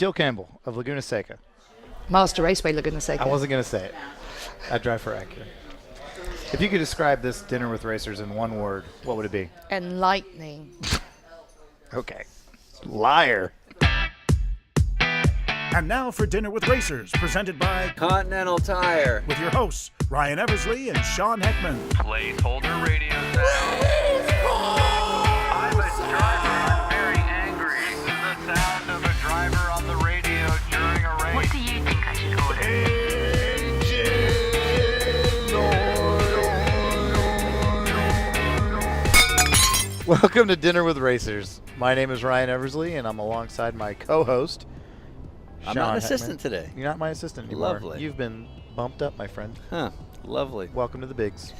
Jill Campbell of Laguna Seca. Master Raceway Laguna Seca. I wasn't going to say it. I drive for Acura. If you could describe this dinner with racers in one word, what would it be? Enlightening. Okay. Liar. And now for Dinner with Racers, presented by Continental Tire. with your hosts, Ryan Eversley and Sean Heckman. Placeholder radio sound. I'm a driver. I'm very angry. This is the sound of a driver on the radio during a race. What do you think I should order? Welcome to Dinner with Racers. My name is Ryan Eversley, and I'm alongside my co-host, I'm Sean not an Heckman. assistant today. You're not my assistant anymore. Lovely. You've been bumped up, my friend. Huh. Lovely. Welcome to the bigs.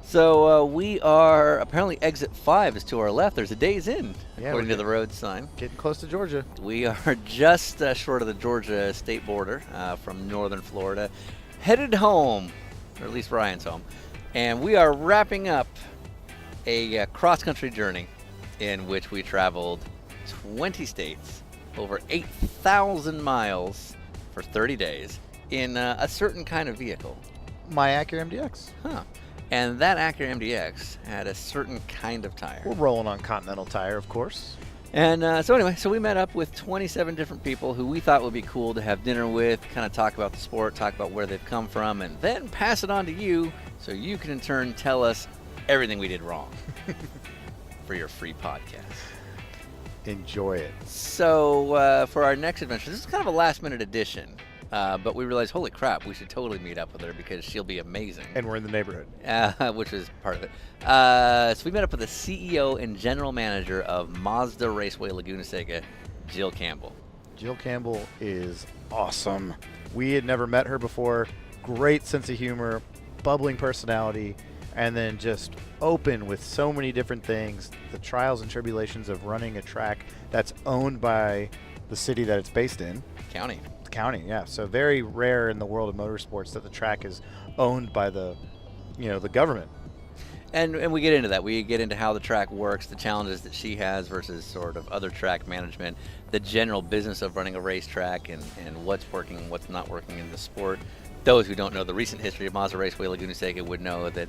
So we are apparently exit 5 is to our left. There's a Days Inn, Yeah, according we're to the road sign. Getting close to Georgia. We are just short of the Georgia state border from northern Florida, headed home, or at least Ryan's home. And we are wrapping up a cross-country journey in which we traveled 20 states, over 8,000 miles for 30 days in a certain kind of vehicle. My Acura MDX. Huh. And that Acura MDX had a certain kind of tire. We're rolling on Continental Tire, of course. And so we met up with 27 different people who we thought would be cool to have dinner with, kind of talk about the sport, talk about where they've come from, and then pass it on to you so you can in turn tell us everything we did wrong for your free podcast. Enjoy it. So for our next adventure, this is kind of a last-minute addition, but we realized, holy crap, we should totally meet up with her because she'll be amazing. And we're in the neighborhood. Which is part of it. So we met up with the CEO and general manager of Mazda Raceway Laguna Seca, Gill Campbell. Jill Campbell is awesome. We had never met her before. Great sense of humor, bubbling personality, and then just open with so many different things. The trials and tribulations of running a track that's owned by the city that it's based in. County. County, yeah. So very rare in the world of motorsports that the track is owned by the government. And we get into that. We get into how the track works, the challenges that she has versus sort of other track management, the general business of running a racetrack and what's working and what's not working in the sport. Those who don't know the recent history of Mazda Raceway Laguna Seca would know that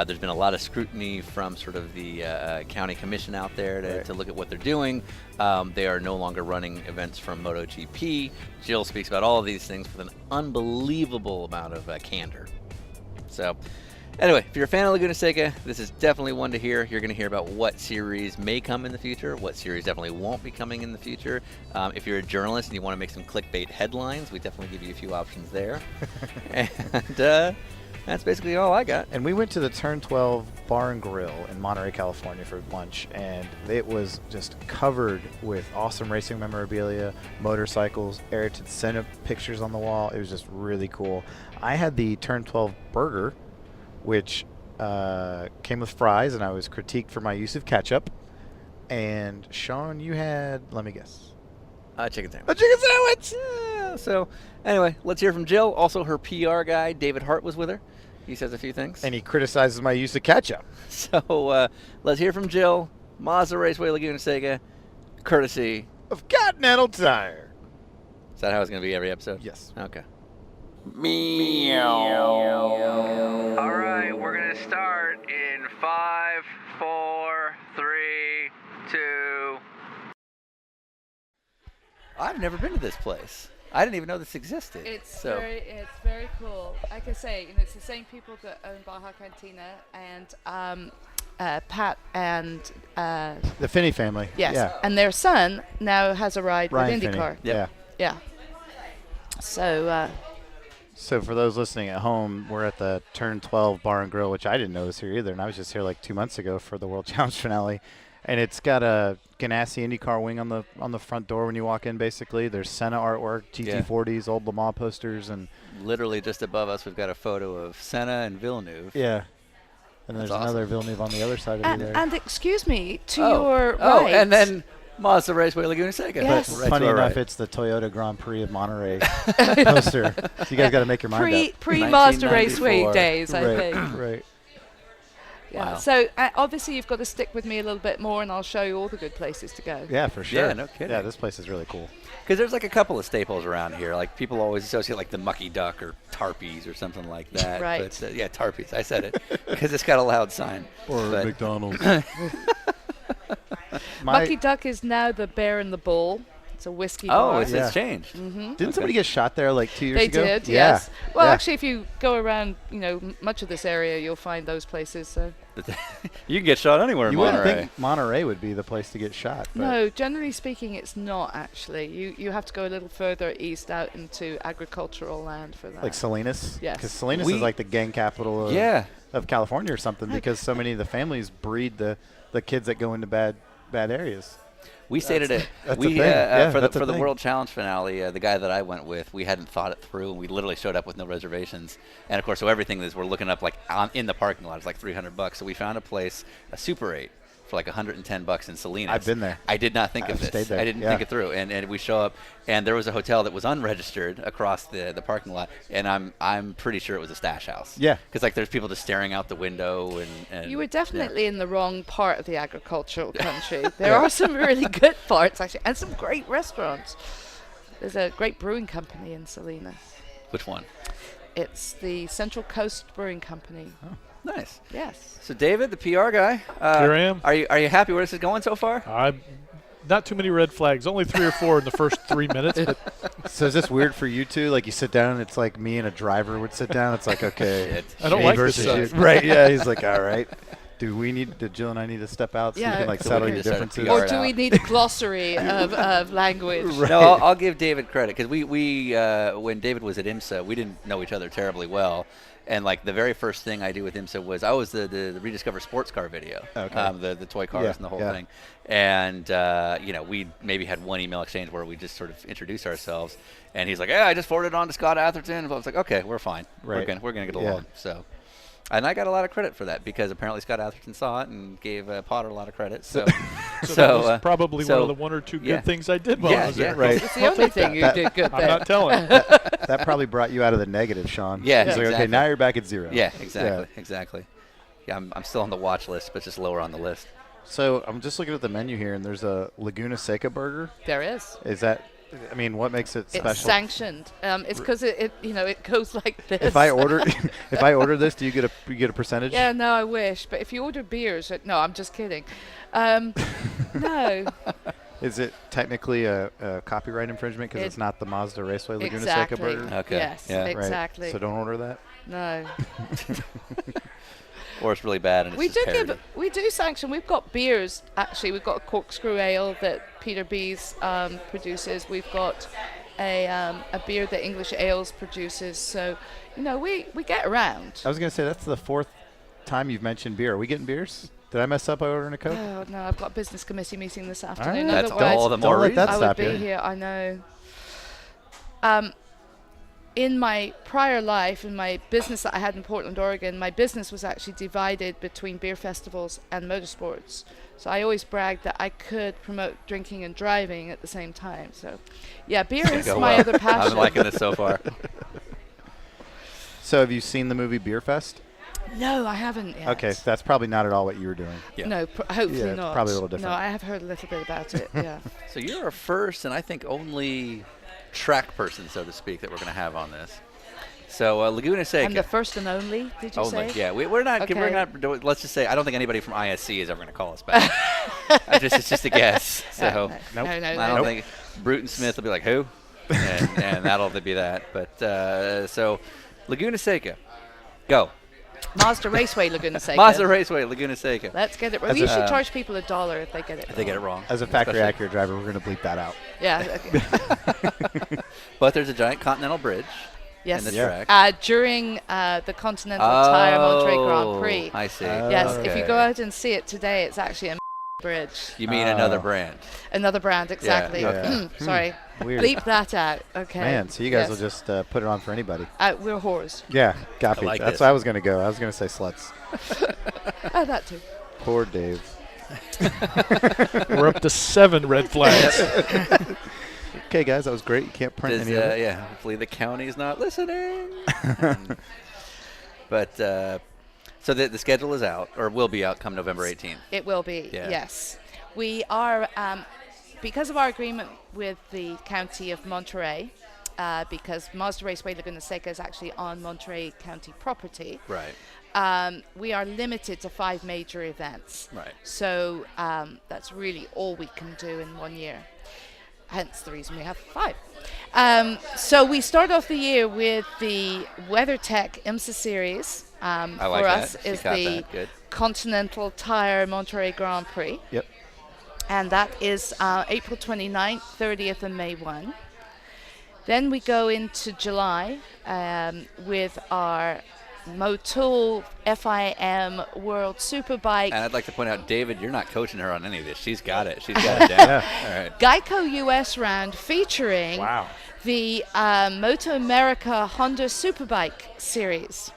there's been a lot of scrutiny from sort of the county commission out there to look at what they're doing. They are no longer running events from MotoGP. Jill speaks about all of these things with an unbelievable amount of candor. So anyway, if you're a fan of Laguna Seca, this is definitely one to hear. You're going to hear about what series may come in the future, what series definitely won't be coming in the future. If you're a journalist and you want to make some clickbait headlines, we definitely give you a few options there. And that's basically all I got. And we went to the Turn 12 Bar and Grill in Monterey, California for lunch, and it was just covered with awesome racing memorabilia, motorcycles, Ayrton Senna pictures on the wall. It was just really cool. I had the Turn 12 burger, which came with fries, and I was critiqued for my use of ketchup. And Sean, you had, let me guess. Chicken sandwich. A chicken sandwich! Yeah, so anyway, let's hear from Jill. Also, her PR guy, David Hart, was with her. He says a few things. And he criticizes my use of ketchup. So let's hear from Jill, Mazda Raceway Laguna Seca, courtesy Of Continental Tire. Is that how it's going to be every episode? Yes. Okay. All right, we're going to start in 5, 4, 3, 2. I've never been to this place. I didn't even know this existed. It's so. very cool. Like I say, it's the same people that own Baja Cantina and Pat and The Finney family. yes, Yeah. and their son now has a ride Ryan with Finney. IndyCar. Yeah. Yeah. So So for those listening at home, we're at the Turn 12 Bar and Grill, which I didn't know was here either, and I was just here like 2 months ago for the World Challenge finale. And it's got a Ganassi IndyCar wing on the front door when you walk in. Basically, there's Senna artwork, GT40s, old Le Mans posters, and Literally just above us, we've got a photo of Senna and Villeneuve. yeah. And That's there's awesome. another Villeneuve on the other side of you there. and excuse me, to your Oh, right. and then Mazda Raceway Laguna Seca. Yes. But Right funny to our enough, right. it's the Toyota Grand Prix of Monterey poster. So you guys got to make your mind up. pre Mazda 1994. Raceway days, I Right, think. right. Yeah. Wow. So obviously you've got to stick with me a little bit more, and I'll show you all the good places to go. Yeah, for sure. Yeah, no kidding. Yeah, this place is really cool. Because there's like a couple of staples around here. Like people always associate like the mucky duck or tarpies or something like that. Right. But, yeah, tarpies. I said it because it's got a loud sign. Or But- McDonald's. Mucky Duck is now the Bear and the Bull. It's a whiskey Oh, bar. it's Yeah. changed. Didn't somebody get shot there like 2 years They ago? did, Yeah. yes. Well, Yeah. actually, if you go around, much of this area, you'll find those places. So You can get shot anywhere in You wouldn't Monterey. think Monterey would be the place to get shot. But no, generally speaking, it's not actually. You have to go a little further east out into agricultural land for that. Like Salinas? Yes. Because Salinas We- is like the gang capital of, Yeah. of California or something because so many of the families breed the kids that go into bad areas. We stayed at that's we a thing. Yeah, for that's a the thing. World Challenge finale. The guy that I went with, we hadn't thought it through, and we literally showed up with no reservations. And of course, so everything is we're looking up like in the parking lot. It's like $300. So we found a place, a Super 8, for like $110 in Salinas. I've been there. I did not think of I've this. stayed there, I didn't yeah. think it through. And we show up, and there was a hotel that was unregistered across the parking lot, and I'm pretty sure it was a stash house. Yeah. Because like there's people just staring out the window and You were definitely in the wrong part of the agricultural country. There are some really good parts, actually, and some great restaurants. There's a great brewing company in Salinas. Which one? It's the Central Coast Brewing Company. Nice. Yes. So David, the PR guy, Here I am. Are you happy where this is going so far? Not too many red flags. Only 3 or 4 in the first 3 minutes. But So is this weird for you two? Like you sit down and it's like me and a driver would sit down. It's like, okay. Shit. I don't me like this versus side. you. Right, yeah. He's like, all right. Did Jill and I need to step out so Yeah. we can like So settle we your can just differences? start a Or PR do we out. need a glossary of language? Right. No, I'll give David credit because we when David was at IMSA, we didn't know each other terribly well. And like the very first thing I did with IMSA was I was the Rediscover sports car video, Okay. the toy cars Yeah, and the whole yeah. thing. And we maybe had one email exchange where we just sort of introduced ourselves. And he's like, "Yeah, I just forwarded it on to Scott Atherton." And I was like, "Okay, we're fine. Right. We're gonna get Yeah. along." So. And I got a lot of credit for that because apparently Scott Atherton saw it and gave Potter a lot of credit. So, so that was probably so- one of the 1 or 2 good yeah. things I did while I was there. Right. It's the only thing you did good I'm there. not telling. That probably brought you out of the negative, Sean. Yeah, He's like, okay, exactly. now you're back at 0. yeah, exactly. Yeah, I'm still on the watch list, but just lower on the list. So I'm just looking at the menu here, and there's a Laguna Seca burger. There is. Is that? I mean, what makes it special? It's sanctioned. It's because it goes like this. If I order this, do you get a percentage? Yeah, no, I wish. But if you order beers, no, I'm just kidding. No, Is it technically a copyright infringement because it's not the Mazda Raceway Laguna exactly. Seca burger? Okay, Yes, yeah. Right. exactly. Right. So don't order that. No. Or it's really bad and it's We just do parody. we do sanction. We've got beers. Actually, we've got a corkscrew ale that Peter Bees produces. We've got a beer that English Ales produces. So, we get around. I was gonna say that's the 4th time you've mentioned beer. Are we getting beers? Did I mess up by ordering a Coke? Oh no, I've got a business committee meeting this afternoon. right. That's Otherwise, all the more Don't let reason. that I would stop be you. here. I know. In my prior life, in my business that I had in Portland, Oregon, my business was actually divided between beer festivals and motorsports. So I always bragged that I could promote drinking and driving at the same time. So, yeah, beer is Go my well. other passion. I'm liking this so far. So have you seen the movie Beer Fest? No, I haven't yet. Okay, so that's probably not at all what you were doing. Yeah. No, hopefully Yeah, it's not. probably a little different. No, I have heard a little bit about it. Yeah. So you're our first and I think only track person, so to speak, that we're going to have on this. So Laguna Seca. And the first and only, did you say? Yeah, we're not. Okay. We're not. Let's just say I don't think anybody from ISC is ever going to call us back. It's just a guess. So No, no, I no. don't think Bruton Smith will be like who, and that'll be that. But so Laguna Seca, go. Mazda Raceway Laguna Seca. Mazda Raceway, Laguna Seca. Let's get it right. As We a- should charge people $1 if they get it. If they get it wrong. As a factory Especially- accurate driver, we're gonna bleep that out. Yeah. Okay. But there's a giant continental bridge Yes. in the Yeah. track. During the Continental Tire Monterey Grand Prix. I see. Yes. If you Okay. go out and see it today, it's actually a bridge. You mean another brand? Another brand, exactly. Yeah. Sorry. Weird. Bleep that out. Okay. Man, so you guys Yes. will just put it on for anybody. We're whores. Yeah, copy. like That's this. where I was gonna go. I was gonna say sluts. Oh, that too. Poor Dave. We're up to 7 red flags. Okay, guys, that was great. You can't print Does, any of it. yeah, hopefully the county's not listening. But So the schedule is out, or will be out come November 18th. It will be, Yeah. yes. We are, because of our agreement with the County of Monterey, because Mazda Raceway Laguna Seca is actually on Monterey County property, Right. we are limited to 5 major events. Right. So that's really all we can do in 1 year. Hence the reason we have 5. So we start off the year with the WeatherTech IMSA Series. I For like us that. She is got the that. Good. Continental Tire Monterey Grand Prix. Yep. And that is April 29th, 30th, and May 1. Then we go into July with our Motul FIM World Superbike. And I'd like to point out, David, you're not coaching her on any of this. She's got it. She's got it down. All right. Geico US round featuring Wow. the Moto America Honda Superbike series.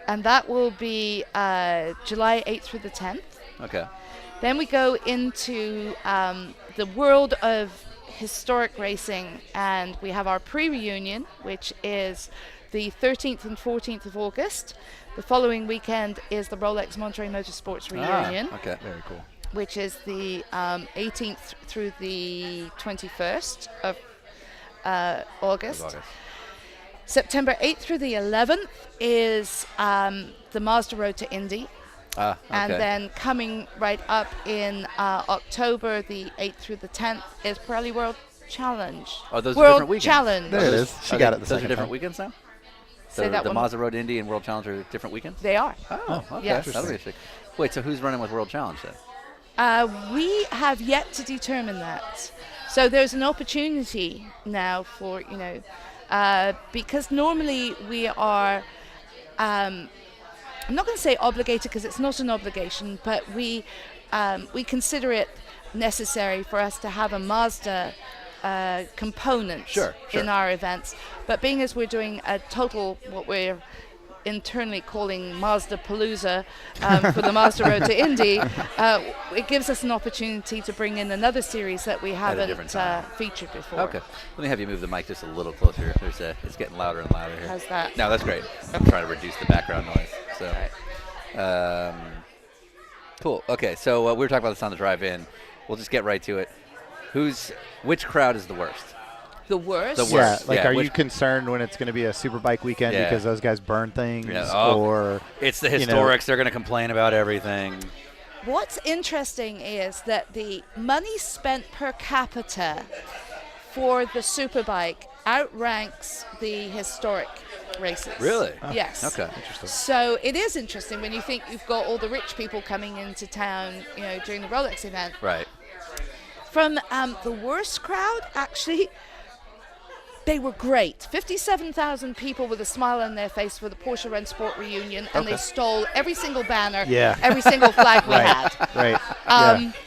And that will be July 8th through the 10th. Okay. Then we go into the world of historic racing, and we have our pre-reunion, which is the 13th and 14th of August. The following weekend is the Rolex Monterey Motorsports reunion, Okay. Very cool. which is the 18th through the 21st of August. September 8th through the 11th is the Mazda Road to Indy. Okay. And then coming right up in October, the 8th through the 10th, is Pirelli World Challenge. Oh, those are World different weekends. Challenge. There it is. She got it the Those are second different time. weekends now? Say that the one. Mazda Road Indy and World Challenge are different weekends? They are. Oh, okay. yes. That'll be interesting. Wait, so who's running with World Challenge then? We have yet to determine that. So there's an opportunity now for, because normally we are, I'm not going to say obligated because it's not an obligation, but we consider it necessary for us to have a Mazda component Sure. in our events. But being as we're doing a total, what we're internally calling Mazda Palooza for the Mazda Road to Indy, it gives us an opportunity to bring in another series that we haven't different time. featured before. Okay. Let me have you move the mic just a little closer. It's getting louder and louder here. How's that? No, that's great. I'm trying to reduce the background noise. So, cool. Okay, so we were talking about this on the drive-in. We'll just get right to it. Which crowd is the worst? The worst? The Yeah, worst. like, Yeah, are you which- concerned when it's going to be a superbike weekend Yeah. because those guys burn things, Yeah, oh. or It's the you know- historics. They're going to complain about everything. What's interesting is that the money spent per capita for the superbike outranks the historic races. Really? Yes. Okay. Interesting. So it is interesting when you think you've got all the rich people coming into town, during the Rolex event. Right. From the worst crowd, actually, they were great. 57,000 people with a smile on their face for the Porsche Rennsport reunion, and they stole every single banner, Yeah. every single flag we Right. had. right?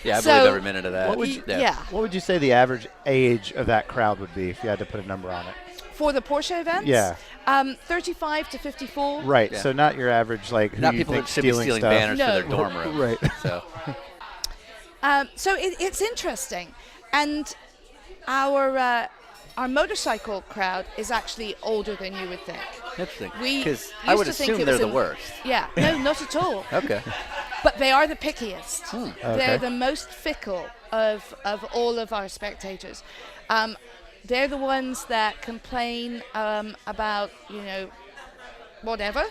Yeah, I so believe every minute of that. What would you- Yeah. What would you say the average age of that crowd would be if you had to put a number on it? For the Porsche events? Yeah. 35 to 54. Right. Yeah. So not your average, like, who Not you people think that should be stealing stuff. banners for No. their dorm room. Right. So, So it's interesting. And our motorcycle crowd is actually older than you would think. interesting. We Because I used would to think assume it they're was the in- worst. Yeah, no, not at all. Okay. But they are the pickiest. Okay. They're the most fickle of all of our spectators. They're the ones that complain about, whatever.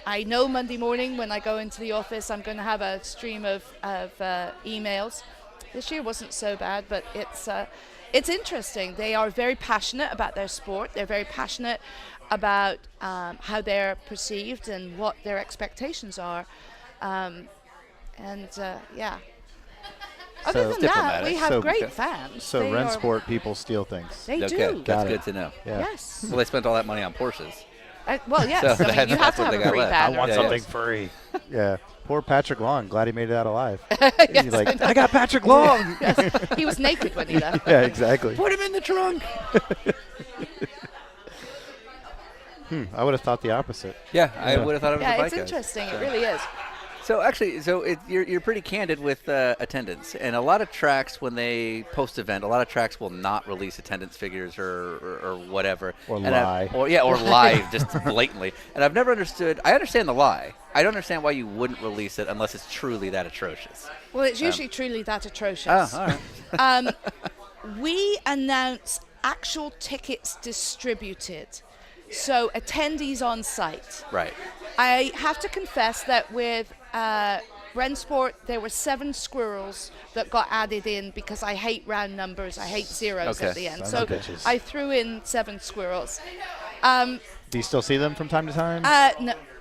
I know Monday morning when I go into the office, I'm going to have a stream of emails. This year wasn't so bad, but it's interesting. They are very passionate about their sport. They're very passionate about how they're perceived and what their expectations are. Yeah. Other than that, diplomatic. we have So- great okay. fans. So They are- Rennsport people steal things. They Okay. do. That's Got good it. to know. Yeah. Yes. Well, they spent all that money on Porsches. Well, yes. So I mean, you that's have to what have they a got free left. banner. I want Yeah, something yes. free. Yeah. Poor Patrick Long. Glad he made it out alive. Yes, He's like, I know. I got Patrick Long. Yes. He was naked when he left. Yeah, exactly. Put him in the trunk. I would have thought the opposite. Yeah, I Yeah. would have thought it was a Yeah, bike it's guy. interesting. So- It really is. So actually, you're pretty candid with attendance, and a lot of tracks when they post event, a lot of tracks will not release attendance figures or whatever, Or and lie. or lie just blatantly. And I've never understood. I understand the lie. I don't understand why you wouldn't release it unless it's truly that atrocious. Well, it's usually truly that atrocious. Oh, all right. We announce actual tickets distributed, so attendees on site. Right. I have to confess that with Rensport, there were 7 squirrels that got added in because I hate round numbers. I hate zeros Okay. at the end. Sons So of bitches. I threw in 7 squirrels. Do you still see them from time to time?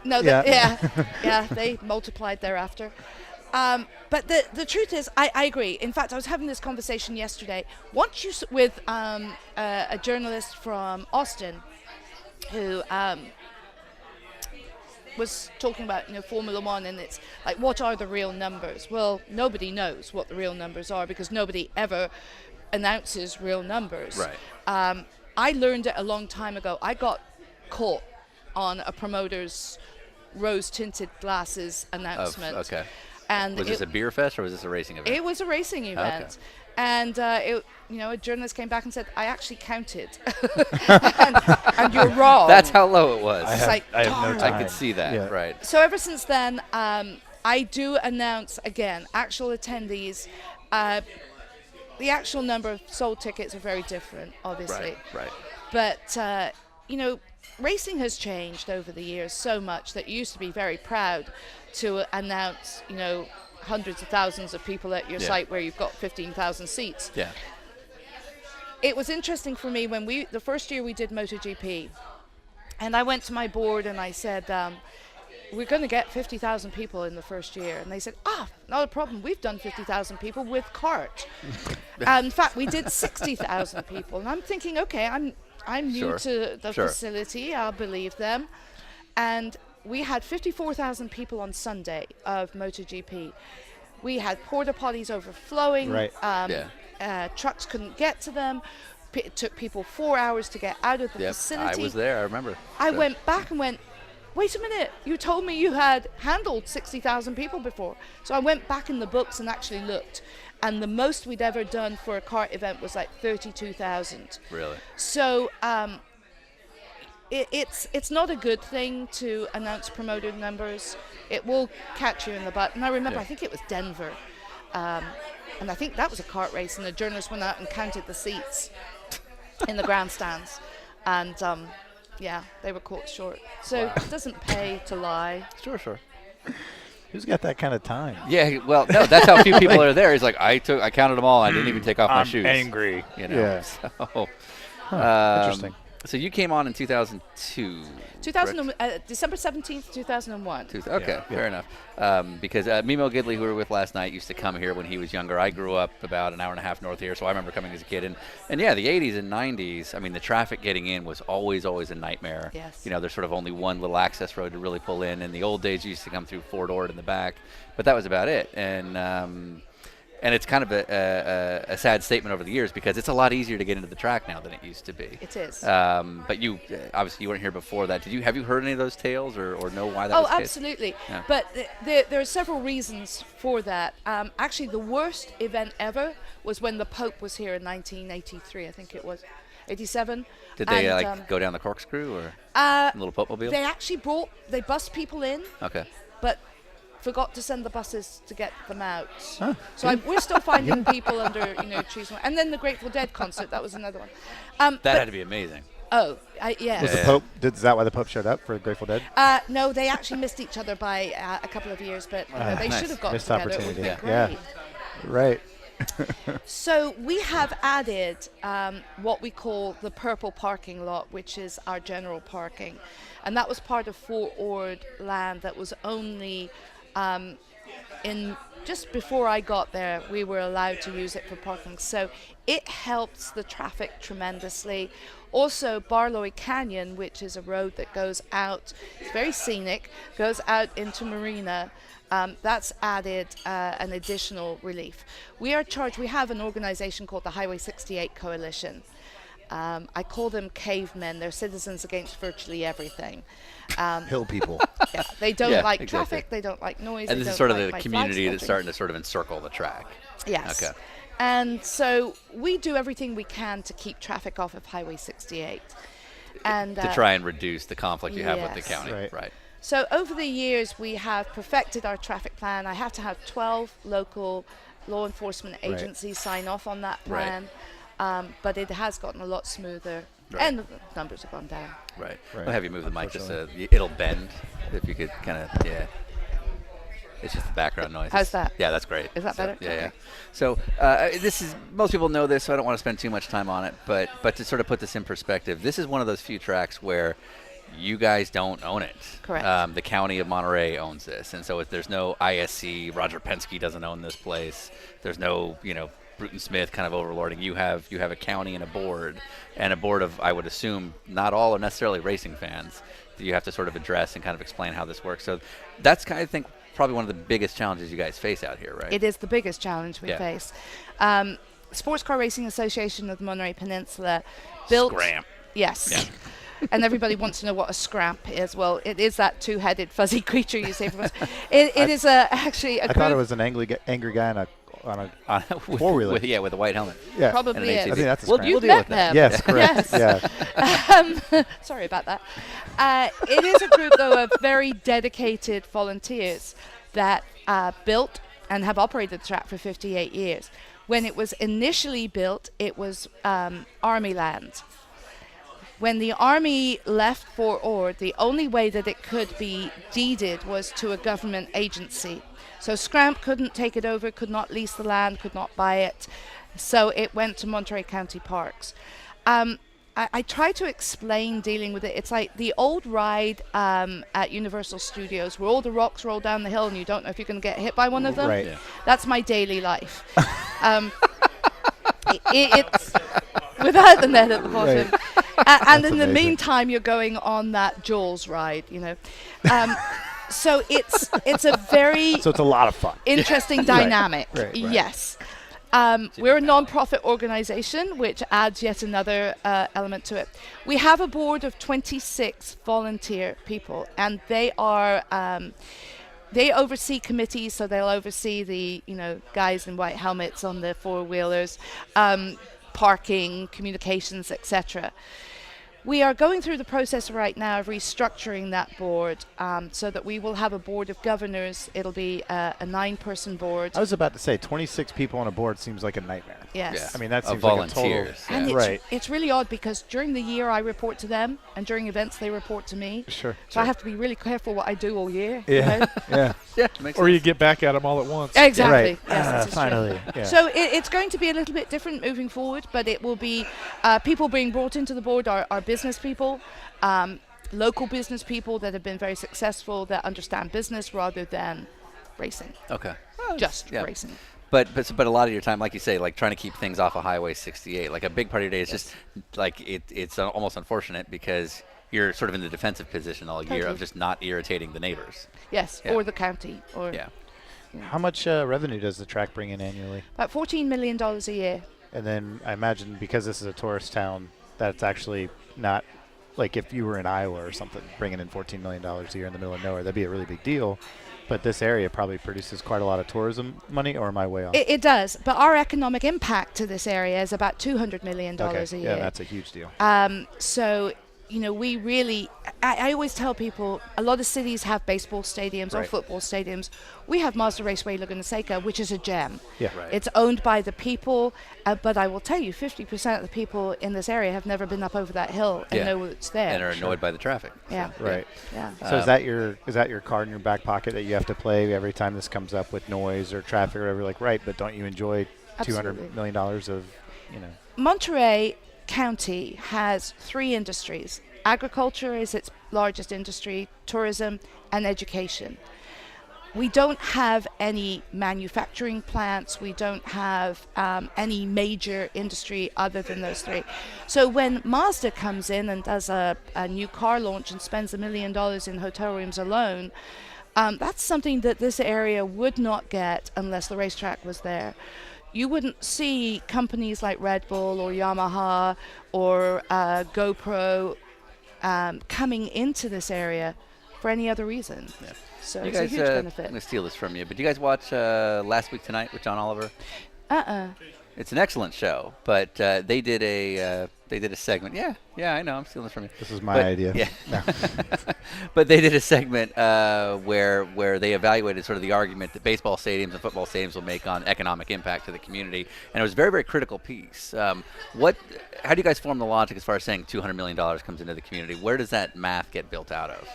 No, Yeah. yeah, they multiplied thereafter. But the truth is, I agree. In fact, I was having this conversation yesterday. Once you with a journalist from Austin, who was talking about Formula One, and it's like, what are the real numbers? Well, nobody knows what the real numbers are because nobody ever announces real numbers. Right. I learned it a long time ago. I got caught on a promoter's rose-tinted glasses announcement. Okay. And Was this a beer fest or was this a racing event? it was a racing event. Okay. And a journalist came back and said, I actually counted. and you're wrong. That's how low it was. It's like, I have no darn. time. I could see that. Yeah. Right. So ever since then, I do announce, again, actual attendees. The actual number of sold tickets are very different, obviously. Right. But, racing has changed over the years so much that you used to be very proud to announce, hundreds of thousands of people at your Yeah. site where you've got 15,000 seats. Yeah. It was interesting for me when the first year we did MotoGP, and I went to my board and I said, we're going to get 50,000 people in the first year. And they said, not a problem. We've done 50,000 people with cart. And in fact, we did 60,000 people. And I'm thinking, okay, I'm new Sure. to the Sure. facility. I'll believe them. And we had 54,000 people on Sunday of MotoGP. We had porta potties overflowing. Right. Trucks couldn't get to them. It took people 4 hours to get out of the Yep. facility. I was there. I remember. I So- went back and went, wait a minute, you told me you had handled 60,000 people before. So I went back in the books and actually looked. And the most we'd ever done for a kart event was like 32,000. Really. So it's not a good thing to announce promoter numbers. It will catch you in the butt. And I remember, Yeah. I think it was Denver. And I think that was a kart race, and the journalist went out and counted the seats in the grandstands. And they were caught short. So it doesn't pay to lie. Sure. Who's got that kind of time? Yeah, well, no, that's how few people are there. He's like, I counted them all. I didn't even take off my I'm shoes. angry. Yeah. So, Interesting. So you came on in 2002. 2000, December 17th, 2001. Okay, fair enough. Because Mimo Gidley, who we were with last night, used to come here when he was younger. I grew up about an hour and a half north here, so I remember coming as a kid. And yeah, the 80s and 90s, I mean, the traffic getting in was always a nightmare. Yes. There's sort of only one little access road to really pull in. In the old days, you used to come through Fort Ord in the back, but that was about it. And it's kind of a sad statement over the years because it's a lot easier to get into the track now than it used to be. It is. But you obviously you weren't here before that. Have you heard any of those tales or know why that was the case? Absolutely. Yeah. But there are several reasons for that. Actually, the worst event ever was when the Pope was here in 1983. I think it was 87. Did they And, go down the corkscrew or a little Pope-mobile? They actually they bussed people in, Okay. but forgot to send the buses to get them out. So we're still finding people under trees. And then the Grateful Dead concert, that was another one. That had to be amazing. Yeah. Was the Pope? Is that why the Pope showed up for Grateful Dead? No, they actually missed each other by a couple of years, but they Nice. should have got Missed together. It would opportunity. be Yeah. great. Right. So we have added what we call the purple parking lot, which is our general parking. And that was part of Fort Ord land that was only just before I got there, we were allowed to use it for parking. So it helps the traffic tremendously. Also, Barlow Canyon, which is a road that goes out, it's very scenic, goes out into Marina. That's added an additional relief. We have an organization called the Highway 68 Coalition. I call them cavemen. They're citizens against virtually everything. Hill people. Yeah, they don't Yeah, like exactly. traffic. They don't like noise. And they this is don't sort of like the my community flags that's starting to sort of encircle the track. Yes. Okay. And so we do everything we can to keep traffic off of Highway 68. And To try and reduce the conflict you have with the yes. county. Right. so over the years, we have perfected our traffic plan. I have to have 12 local law enforcement Right. agencies sign off on that Right. plan. But it has gotten a lot smoother. Right. And the numbers have gone down. Right. Right. I'll have you move the mic just so Unfortunately. it'll bend. If you could kind of, yeah. It's just the background noise. How's that? Yeah, that's great. Is that So, better? Yeah, yeah. Okay. So this is, most people know this, so I don't want to spend too much time on it. But to sort of put this in perspective, this is one of those few tracks where you guys don't own it. Correct. The county of Monterey owns this, and so there's no ISC. Roger Penske doesn't own this place. There's no, Bruton Smith kind of overlording. You have a county and a board of, I would assume, not all are necessarily racing fans that you have to sort of address and kind of explain how this works. So that's kind of, I think, probably one of the biggest challenges you guys face out here, right? It is the biggest challenge we Yeah. face. Sports Car Racing Association of the Monterey Peninsula built. Scram. Yes. Yeah. And everybody wants to know what a scramp is. Well, it is that two-headed fuzzy creature you see from us. It is actually a I group. thought it was an angry guy on a four-wheeler. With a white helmet. Yeah. Probably And an is. I think that's a We'll scramp. You've deal met with that. them. Yes, correct. Yes. Yeah. Sorry about that. It is a group, though, of very dedicated volunteers that built and have operated the track for 58 years. When it was initially built, it was Army land. When the Army left Fort Ord, the only way that it could be deeded was to a government agency. So Scramp couldn't take it over, could not lease the land, could not buy it. So it went to Monterey County Parks. I try to explain dealing with it. It's like the old ride at Universal Studios where all the rocks roll down the hill and you don't know if you're going to get hit by one of them. Right. Yeah. That's my daily life. It's without the net at the bottom. And in the amazing. meantime, you're going on that Jaws ride, So it's a very So it's a lot of fun. interesting dynamic. right. Yes. We're a non-profit organization, which adds yet another element to it. We have a board of 26 volunteer people, and they are they oversee committees, so they'll oversee the guys in white helmets on the four-wheelers, parking, communications, etc. We are going through the process right now of restructuring that board so that we will have a board of governors. It'll be a 9-person board. I was about to say 26 people on a board seems like a nightmare. Yes. Yeah. I mean, that Of seems like a total. volunteers. And Yeah. Right. it's really odd because during the year I report to them, and during events they report to me. Sure. So I have to be really careful what I do all year. Yeah. Yeah. Yeah, makes Or sense. you get back at them all at once. Exactly. Right. Yes, this is true. Finally. Yeah. So it's going to be a little bit different moving forward, but it will be people being brought into the board are business people, local business people that have been very successful, that understand business rather than racing, Okay. just yeah. racing. But a lot of your time, like you say, like trying to keep things off of Highway 68, like a big part of your day is just like it's almost unfortunate because you're sort of in the defensive position all year Totally. of just not irritating the neighbors. Yes, Yeah. or the county, or Yeah. How much revenue does the track bring in annually? about $14 million a year. And then I imagine because this is a tourist town, that's actually not like if you were in Iowa or something, bringing in $14 million a year in the middle of nowhere, that'd be a really big deal. But this area probably produces quite a lot of tourism money, or am I way off? It does, but our economic impact to this area is about $200 million a okay. year. Yeah, that's a huge deal. So, we really, I always tell people, a lot of cities have baseball stadiums or Right. football stadiums. We have Mazda Raceway Laguna Seca, which is a gem. Yeah. Right. It's owned by the people, but I will tell you, 50% of the people in this area have never been up over that hill and Yeah. know it's there. And are annoyed by the traffic. Yeah. Right. Yeah. So is that your card in your back pocket that you have to play every time this comes up with noise or traffic or whatever? Like, right, but don't you enjoy Absolutely. $200 million of, Monterey County has 3 industries. Agriculture is its largest industry, tourism, and education. We don't have any manufacturing plants. We don't have any major industry other than those 3. So when Mazda comes in and does a new car launch and spends $1 million in hotel rooms alone, that's something that this area would not get unless the racetrack was there. you wouldn't see companies like Red Bull or Yamaha or GoPro coming into this area for any other reason. Yeah. So You it's guys, a huge I'm benefit. going to steal this from you, but do you guys watch Last Week Tonight with John Oliver? It's an excellent show, but they did a segment. Yeah, I know. I'm stealing this from you. This is my But- idea. Yeah. No. But they did a segment where they evaluated sort of the argument that baseball stadiums and football stadiums will make on economic impact to the community, and it was a very, very critical piece. How do you guys form the logic as far as saying $200 million comes into the community? Where does that math get built out of?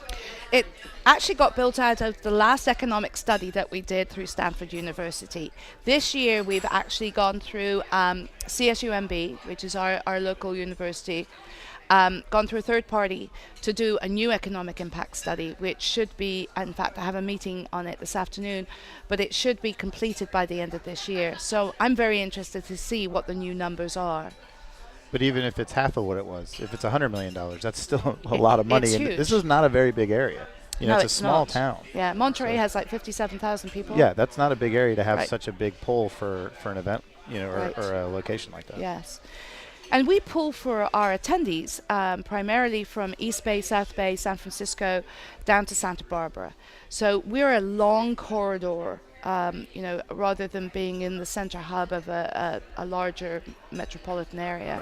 It actually got built out of the last economic study that we did through Stanford University. This year we've actually gone through CSUMB, which is our local university, gone through a third party to do a new economic impact study, which should be, in fact I have a meeting on it this afternoon, but it should be completed by the end of this year. So I'm very interested to see what the new numbers are. But even if it's half of what it was, if it's $100 million, that's still a lot of money. It's And huge. this is not a very big area. You know, No, it's a small not. town. Yeah, Monterey So- has like 57,000 people. Yeah, that's not a big area to have Right. such a big pull for an event, Right. or a location like that. Yes. And we pull for our attendees primarily from East Bay, South Bay, San Francisco, down to Santa Barbara. So we're a long corridor, rather than being in the center hub of a larger metropolitan area.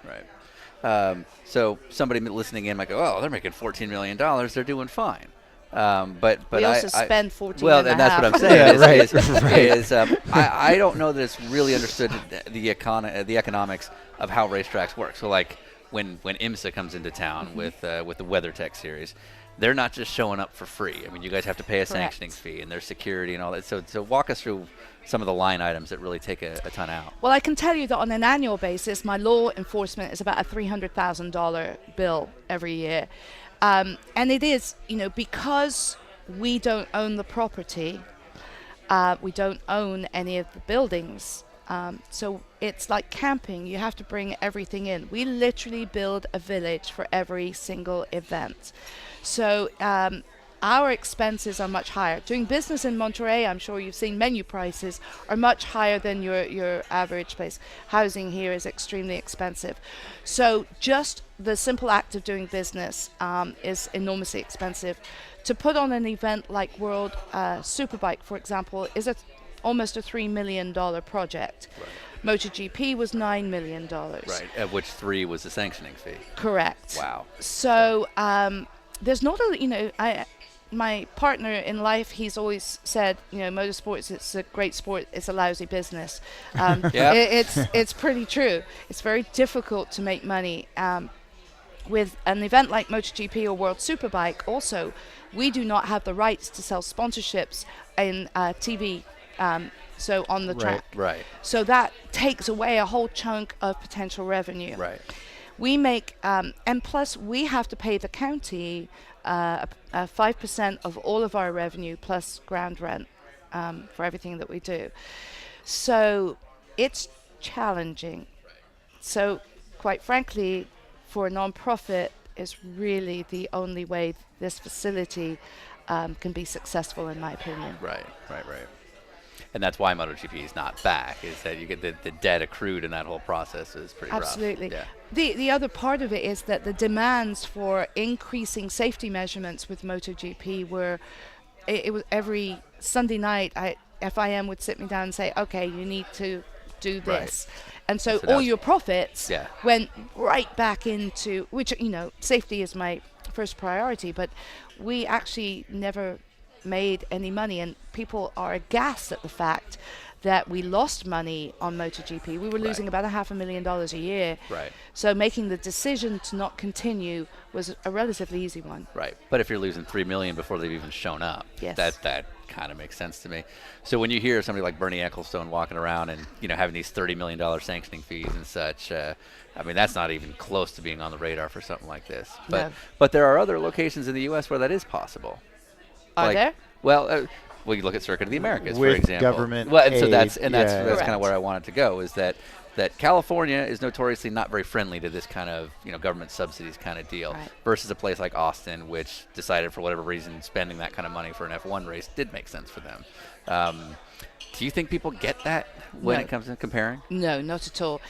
Right. So somebody listening in might go, "Oh, they're making $14 million. They're doing fine." But We also I spend 14 well, and a and that's what half. I'm saying. Yeah, is, I don't know that it's really understood the economics of how racetracks work. So like when IMSA comes into town with the WeatherTech series, they're not just showing up for free. I mean, you guys have to pay a sanctioning fee and there's security and all that. So walk us through some of the line items that really take a ton out. Well, I can tell you that on an annual basis, my law enforcement is about a $300,000 bill every year. And it is, because we don't own the property, we don't own any of the buildings. So it's like camping. You have to bring everything in. We literally build a village for every single event. So our expenses are much higher. Doing business in Monterey, I'm sure you've seen menu prices are much higher than your average place. Housing here is extremely expensive. So just the simple act of doing business is enormously expensive. To put on an event like World Superbike, for example, is almost a $3 million project. Right. MotoGP was $9 million. Right, of which 3 was the sanctioning fee. Correct. Wow. So there's not my partner in life, he's always said, motorsports, it's a great sport, it's a lousy business. Yep. It's pretty true. It's very difficult to make money. With an event like MotoGP or World Superbike, also, we do not have the rights to sell sponsorships in TV, so on the track. Right. So that takes away a whole chunk of potential revenue. Right. We make, and plus we have to pay the county 5% of all of our revenue plus ground rent for everything that we do. So it's challenging. So quite frankly, for a non-profit, is really the only way this facility can be successful, in my opinion. Right. And that's why MotoGP is not back, is that you get the debt accrued in that whole process is pretty Absolutely. rough. The other part of it is that the demands for increasing safety measurements with MotoGP were, it was every Sunday night, FIM would sit me down and say, okay, you need to do this. Right. And so that all was- your profits Yeah. went right back into, which, safety is my first priority, but we actually never made any money, and people are aghast at the fact that we lost money on MotoGP. We were losing about $500,000 a year. Right. So making the decision to not continue was a relatively easy one. Right. But if you're losing $3 million before they've even shown up, Yes. that kind of makes sense to me. So when you hear somebody like Bernie Ecclestone walking around and having these $30 million sanctioning fees and such, that's not even close to being on the radar for something like this. But there are other locations in the U.S. where that is possible. Are there? Well, you look at Circuit of the Americas, for With example. government Well, and so aid, that's yeah. kind of Correct. where I wanted to go, is that California is notoriously not very friendly to this kind of government subsidies kind of deal, Right. versus a place like Austin, which decided for whatever reason spending that kind of money for an F1 race did make sense for them. Do you think people get that when No. it comes to comparing? No, not at all.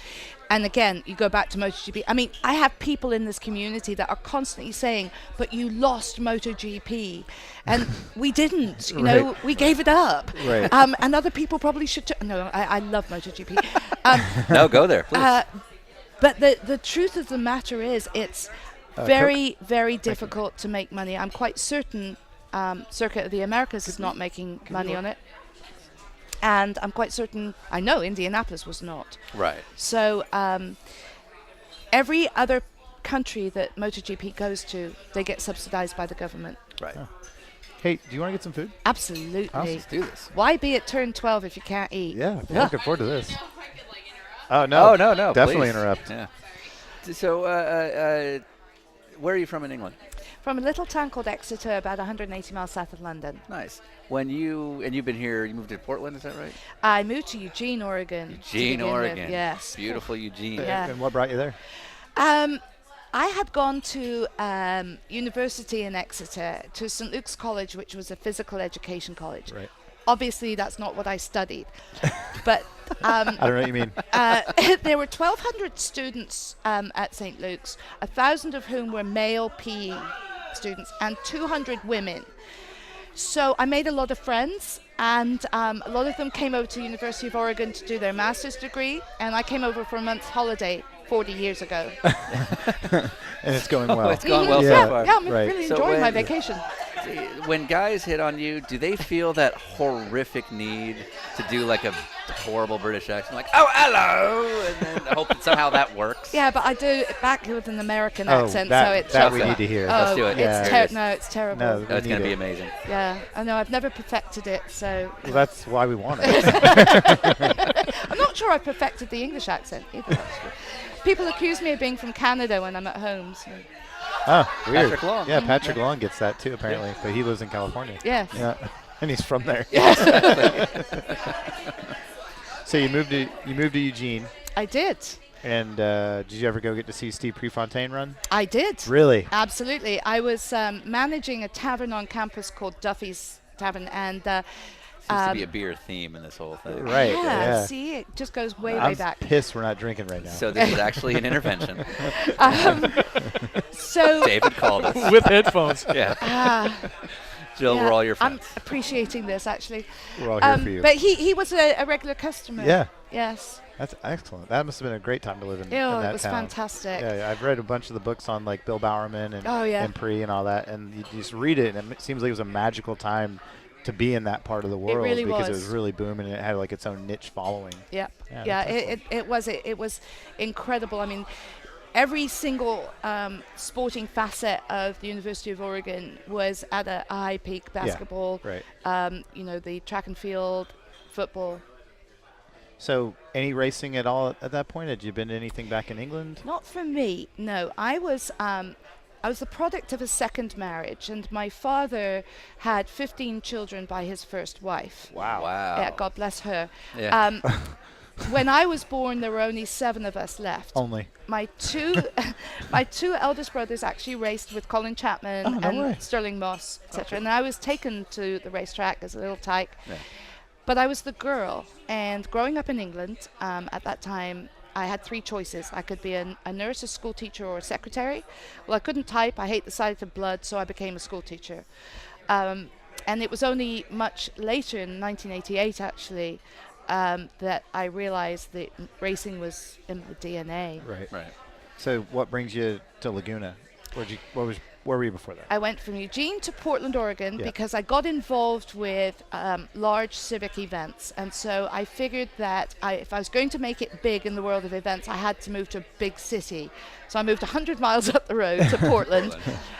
And again, you go back to MotoGP. I mean, I have people in this community that are constantly saying, "But you lost MotoGP," and we didn't. You know, we gave it up. Right. And other people probably should. No, I love MotoGP. No, go there, please. But the truth of the matter is, it's very, very difficult to make money. I'm quite certain Circuit of the Americas is not making money on it. And I'm quite certain, I know Indianapolis was not. Right. So every other country that MotoGP goes to, they get subsidized by the government. Right. Hey, do you want to get some food? Absolutely. Let's do this. Why be at turn 12 if you can't eat? Yeah, I'm looking forward to this. Oh, no. Oh, no. Definitely please. interrupt. Yeah. So, where are you from in England? From a little town called Exeter, about 180 miles south of London. Nice. You've been here, you moved to Portland, is that right? I moved to Eugene, Oregon. to Eugene, begin with, Oregon. Yes. Beautiful Eugene. Yeah. And what brought you there? I had gone to university in Exeter, to St. Luke's College, which was a physical education college. Right. Obviously, that's not what I studied. But I don't know what you mean. there were 1,200 students at St. Luke's, 1,000 of whom were male PE students and 200 women. So I made a lot of friends, and a lot of them came over to University of Oregon to do their master's degree, and I came over for a month's holiday 40 years ago. And it's going well. It's gone well Yeah. so far. Yeah, I'm Right. really So enjoying my when- vacation. When guys hit on you, do they feel that horrific need to do like a horrible British accent, like "oh hello," and then I hope that somehow that works? Yeah, but I do it back with an American Oh, accent, that- so it's that we Okay. need to hear. Let's do it. Yeah. it's terrible. No, Oh, it's we going to need be it. amazing. Yeah, I know. I've never perfected it, so Well, that's why we want it. I'm not sure I've perfected the English accent either. Actually. People accuse me of being from Canada when I'm at home. So. Oh, weird. Patrick Long. Yeah, Patrick Long gets that too, apparently. But he lives in California. Yes. Yeah. And he's from there. So you moved to Eugene, I did. and did you ever go get to see Steve Prefontaine run? I did. Really? Absolutely. I was managing a tavern on campus called Duffy's Tavern, and Seems to be a beer theme in this whole thing. Right. yeah, Yeah. see, it just goes way I'm back. pissed we're not drinking right now. So this is actually an intervention. So David called us. With headphones. Yeah. Jill, yeah, we're all your I'm friends. appreciating this actually. We're all here for you. But he was a regular customer. Yeah. Yes. That's excellent. That must have been a great time to live in Ew, that it was town. fantastic. Yeah, I've read a bunch of the books on like Bill Bowerman and Oh, yeah. and Pre and all that, and you just read it, and it seems like it was a magical time to be in that part of the world really because it was. was really booming and it had like its own niche following. Yep. Yeah, Yeah, that's it was incredible. I mean, every single sporting facet of the University of Oregon was at a high peak. Basketball, Right. The track and field, football. So, any racing at all at that point? Had you been to anything back in England? Not for me. No, I was the product of a second marriage, and my father had 15 children by his first wife. Wow. Wow. Yeah, God bless her. Yeah. When I was born, there were only 7 of us left. Only. My two eldest brothers actually raced with Colin Chapman Oh, no and way. Sterling Moss, etc. And I was taken to the racetrack as a little tyke. Yeah. But I was the girl. And growing up in England, at that time, I had 3 choices. I could be a nurse, a school teacher, or a secretary. Well, I couldn't type. I hate the sight of blood, so I became a school teacher. And it was only much later, in 1988 actually, that I realized that racing was in the DNA. Right. Right. So, what brings you to Laguna? Where were you before that? I went from Eugene to Portland, Oregon, Yeah. because I got involved with large civic events. And so I figured that if I was going to make it big in the world of events, I had to move to a big city. So I moved 100 miles up the road to Portland.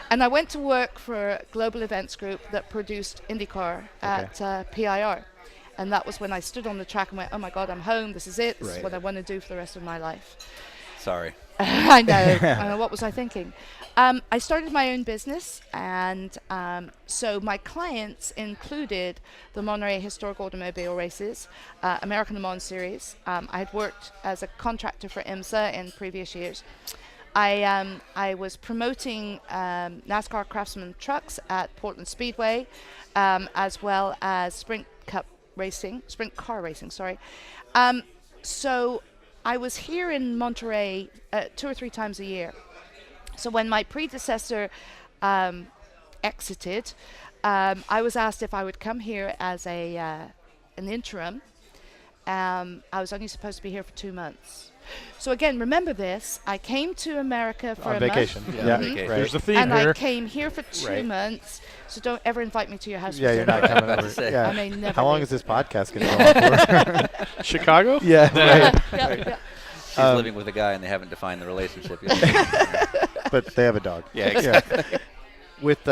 And I went to work for a global events group that produced IndyCar at PIR. And that was when I stood on the track and went, oh my God, I'm home. This is it. This is Right. what I want to do for the rest of my life. Sorry. I know. What was I thinking? I started my own business, and so my clients included the Monterey Historic Automobile Races, American Le Mans Series. I had worked as a contractor for IMSA in previous years. I was promoting NASCAR Craftsman trucks at Portland Speedway, as well as Sprint Cup sprint car racing, sorry. So I was here in Monterey 2 or 3 times a year. So when my predecessor exited, I was asked if I would come here as an interim. I was only supposed to be here for 2 months. So again, remember this. I came to America for On a vacation. month. Yeah, vacation. right. There's a theme And here. I came here for 2 Right. months. So don't ever invite me to your house. Yeah, for you're dinner. not coming About to over. say. Yeah. I may never How long leave. is this podcast going to go on for? Chicago? Yeah, right. Yeah. She's living with a guy and they haven't defined the relationship yet. But they have a dog. Yeah, exactly. With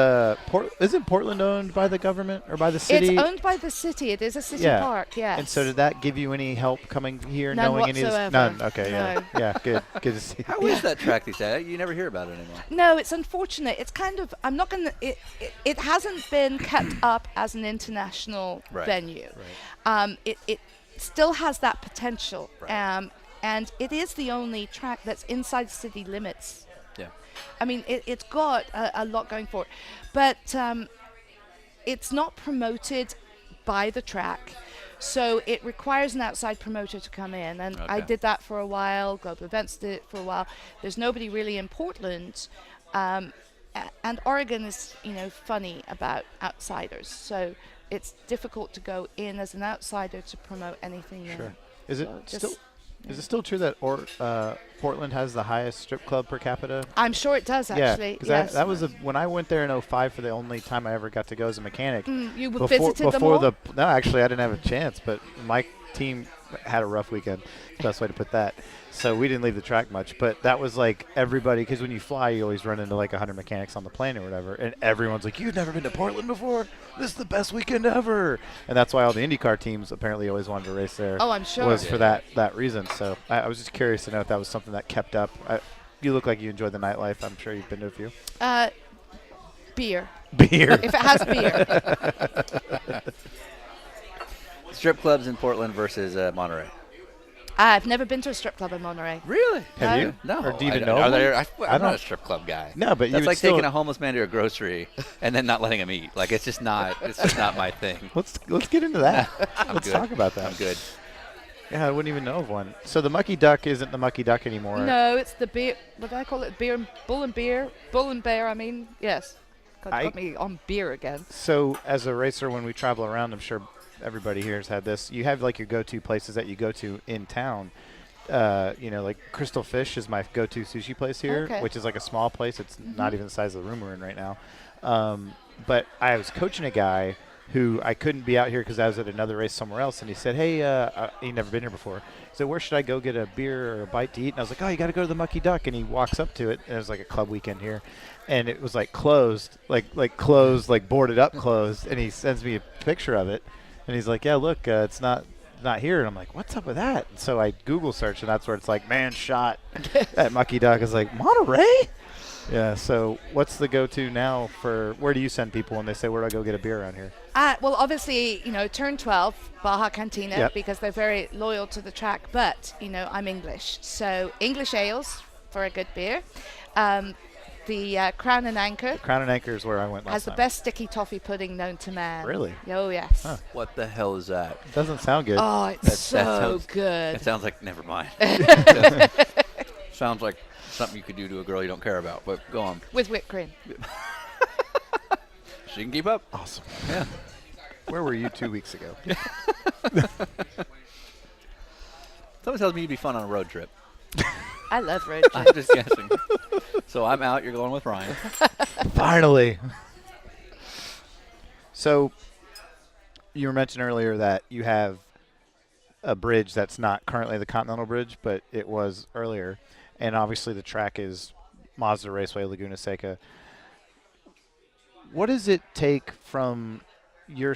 isn't Portland owned by the government or by the city? It's owned by the city. It is a city Yeah. park, yes. And so did that give you any help coming here, None knowing any of this? whatsoever. None. Okay. Yeah. No. Yeah. Good. Good to see. How is that track these days? You never hear about it anymore. No, it's unfortunate. It's kind of, I'm not going to, it hasn't been kept up as an international Right. venue. It still has that potential. Right. And it is the only track that's inside city limits. Yeah. I mean, it's got a lot going for it. But it's not promoted by the track. So it requires an outside promoter to come in. And I Okay. did that for a while. Global Events did it for a while. There's nobody really in Portland. And Oregon is, funny about outsiders. So it's difficult to go in as an outsider to promote anything there. Sure. Is it So still? just- Is it still true that Portland has the highest strip club per capita? I'm sure it does, actually. Yeah, because yes. that was when I went there in '05 for the only time I ever got to go as a mechanic. You visited them all? No, actually I didn't have a chance, but my team had a rough weekend. Best way to put that. So we didn't leave the track much, but that was like everybody, because when you fly, you always run into like 100 mechanics on the plane or whatever, and everyone's like, "You've never been to Portland before? This is the best weekend ever!" And that's why all the IndyCar teams apparently always wanted to race there. Oh, I'm sure. Was for that reason. So I was just curious to know if that was something that kept up. You look like you enjoy the nightlife. I'm sure you've been to a few. Beer. Beer. If it has beer. Strip clubs in Portland versus Monterey. I've never been to a strip club in Monterey. Really? Have No. you? No. Or do you even I, know? Are one? there, I'm not don't- a strip club guy. No, but you That's would like still, taking a homeless man to a grocery and then not letting him eat. Like it's just not my thing. Let's get into that. I'm Let's good. talk about that. I'm good. Yeah, I wouldn't even know of one. So the Mucky Duck isn't the Mucky Duck anymore. No, it's the beer. What do I call it? Bull and bear. I mean, yes. God, got me on beer again. So as a racer, when we travel around, I'm sure everybody here has had this. You have like your go-to places that you go to in town. Like Crystal Fish is my go-to sushi place here, Okay. which is like a small place. It's not even the size of the room we're in right now. But I was coaching a guy who I couldn't be out here because I was at another race somewhere else, and he said, "Hey, he'd never been here before. He said, where should I go get a beer or a bite to eat?" And I was like, "Oh, you got to go to the Mucky Duck." And he walks up to it, and it was like a club weekend here, and it was like closed, like closed, like boarded up, closed. And he sends me a picture of it, and he's like, "Yeah, look, it's not here." And I'm like, "What's up with that?" And so I Google search, and that's where it's like, "Man shot at Mucky Duck." I was like, Monterey? Yeah. So what's the go-to now for? Where do you send people when they say, "Where do I go get a beer around here?" Well, obviously, turn 12, Baja Cantina, Yep. because they're very loyal to the track. But, I'm English. So English ales for a good beer. The Crown and Anchor Crown and Anchor is where I went last has the time. best sticky toffee pudding known to man. Really? Oh, yes. Huh. What the hell is that? Doesn't sound good. Oh, it's That so sounds- good. It sounds like never mind. Sounds like something you could do to a girl you don't care about. But go on. With whipped cream. She can keep up. Awesome. Yeah. Where were you 2 weeks ago? Someone tells me you'd be fun on a road trip. I love road trips. I'm just guessing. So I'm out. You're going with Ryan. Finally. So you were mentioning earlier that you have a bridge that's not currently the Continental Bridge, but it was earlier. And obviously the track is Mazda Raceway, Laguna Seca. What does it take from your